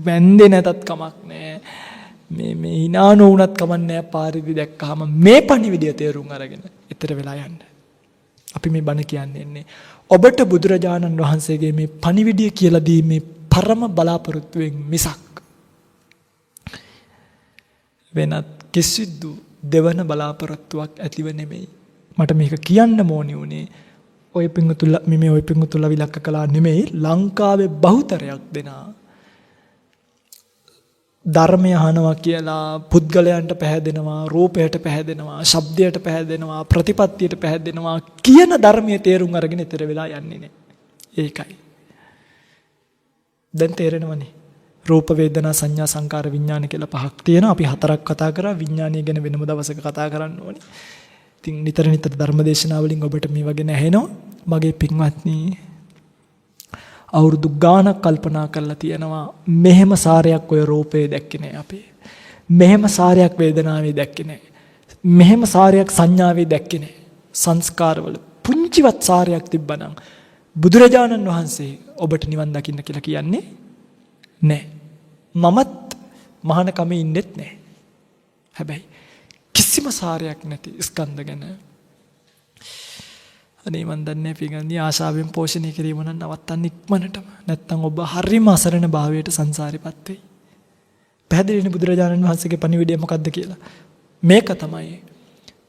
වැන්දේ නැතත් කමක් නෑ. මේ hina නොවුනත් කමක් නෑ. පාරේදී දැක්කහම මේ පණිවිඩය තේරුම් අරගෙන ඈතර වෙලා යන්න. අපි මේ බණ කියන්නේ ඔබට බුදුරජාණන් වහන්සේගේ මේ පණිවිඩය කියලා දීමේ පරම බලාපොරොත්තුවෙන් මිසක් වෙනත් කිසිදු දෙවන බලාපොරොත්තුවක් ඇතිව නෙමෙයි. මට මේක කියන්න ඕනි උනේ ඔය පිංගුතුලා විලක්ක කළා නෙමෙයි. ලංකාවේ බහුතරයක් දෙනා ධර්මය අහනවා කියලා පුද්ගලයන්ට පැහැදෙනවා, රූපයට පැහැදෙනවා, ශබ්දයට පැහැදෙනවා, ප්‍රතිපත්තියට පැහැදෙනවා කියන ධර්මයේ තේරුම් අරගෙන ඊතර වෙලා යන්නේ නැහැ. ඒකයි. දැන් තේරෙනවනේ. රූප වේදනා සංඥා සංකාර විඥාන කියලා පහක් තියෙනවා. අපි හතරක් කතා කරා. විඥානය ගැන වෙනම දවසක කතා කරන්න ඕනේ. ඉතින් නිතර ධර්මදේශනා වලින් ඔබට මේ වගේ නැහෙනවා. මගේ පින්වත්නි අවුරුදු ගාණක් කල්පනා කරලා තියෙනවා මෙහෙම සාරයක් ඔය රූපේ දැක්කේ නෑ අපි. මෙහෙම සාරයක් වේදනාවේ දැක්කේ නෑ. මෙහෙම සාරයක් සංඥාවේ දැක්කේ නෑ. සංස්කාරවල පුංචිවත් සාරයක් තිබ්බනම් බුදුරජාණන් වහන්සේ ඔබට නිවන් දකින්න කියලා කියන්නේ නෑ. මමත් මහාන කමේ ඉන්නෙත් නෑ. හැබැයි කිසිම සාරයක් නැති ස්කන්ධ ගැන අනේ මන් දන්නේ පිටගන්නේ ආශාවෙන් පෝෂණය කිරීම නම් නවත්තන්න ඉක්මනටම. නැත්තම් ඔබ හරිම අසරණ භාවයට සංසාරෙපත් වෙයි. පැහැදිලිනේ බුදුරජාණන් වහන්සේගේ පණිවිඩය මොකද්ද කියලා. මේක තමයි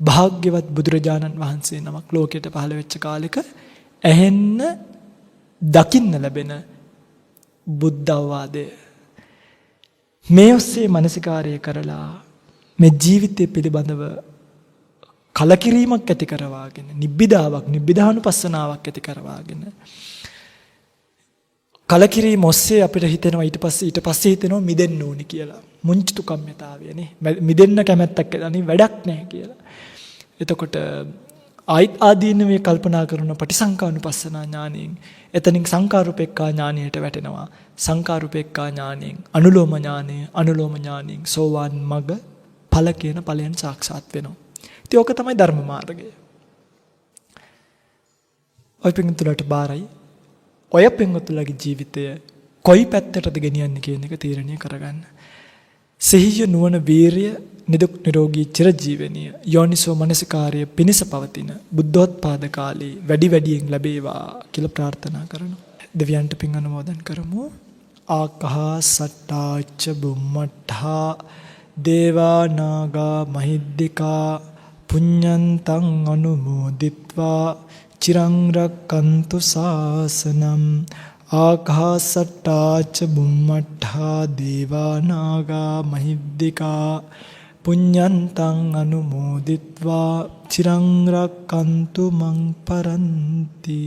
භාග්‍යවත් බුදුරජාණන් වහන්සේ නමක් ලෝකයට පහළ වෙච්ච කාලෙක ඇහෙන්න දකින්න ලැබෙන බුද්ධ අවවාදය. මේ ඔස්සේ මනසිකාරය කරලා මේ ජීවිතය පිළිබඳව කලකිරීමක් ඇති කරවාගෙන නිබ්බිදානුපස්සනාවක් ඇති කරවාගෙන කලකිරීම ඔස්සේ අපිට හිතෙනවා ඊට පස්සේ හිතෙනවා මිදෙන්න ඕනි කියලා. මුංචිතු කම්මිතාවයනේ. මිදෙන්න කැමැත්තක් නැති වැඩක් නැහැ කියලා. එතකොට ආදීනවේ කල්පනා කරන පටිසංකානුපස්සනා ඥාණයෙන් එතනින් සංකාරුපෙක්ඛා ඥාණයට වැටෙනවා. සංකාරුපෙක්ඛා ඥාණයෙන් අනුලෝම ඥාණයෙන් සෝවාන් මග ඵල කියන ඵලයන් සාක්ෂාත් වෙනවා. ඉතින් ඕක තමයි ධර්ම මාර්ගය. ඔය පිංගුතුලට බාරයි. ඔය පිංගුතුලගේ ජීවිතය කොයි පැත්තටද ගෙනියන්නේ කියන එක තීරණය කරගන්න. සිහිය නුවණ වීරිය නිදුක් නිරෝගී චිරජීවනීය යෝනිසෝ මනසිකාර්ය පිණිස පවතින බුද්ධෝත්පාද කාලේ වැඩි වැඩියෙන් ලැබේවා කියලා ප්‍රාර්ථනා කරනවා. දෙවියන්ට පින් අනුමෝදන් කරමු. ආකාසට්ටාච බුම්මඨා දේවා නාග මහිද්దికා පුඤ්ඤන්තං අනුමෝදිත්වා චිරං රක්칸තු ශාසනං. ආකාසට්ටාච බුම්මඨා දේවා නාග මහිද්దికා පුඤ්ඤන්තං අනුමෝදිත්වා චිරං රක්칸තු මං පරන්ති.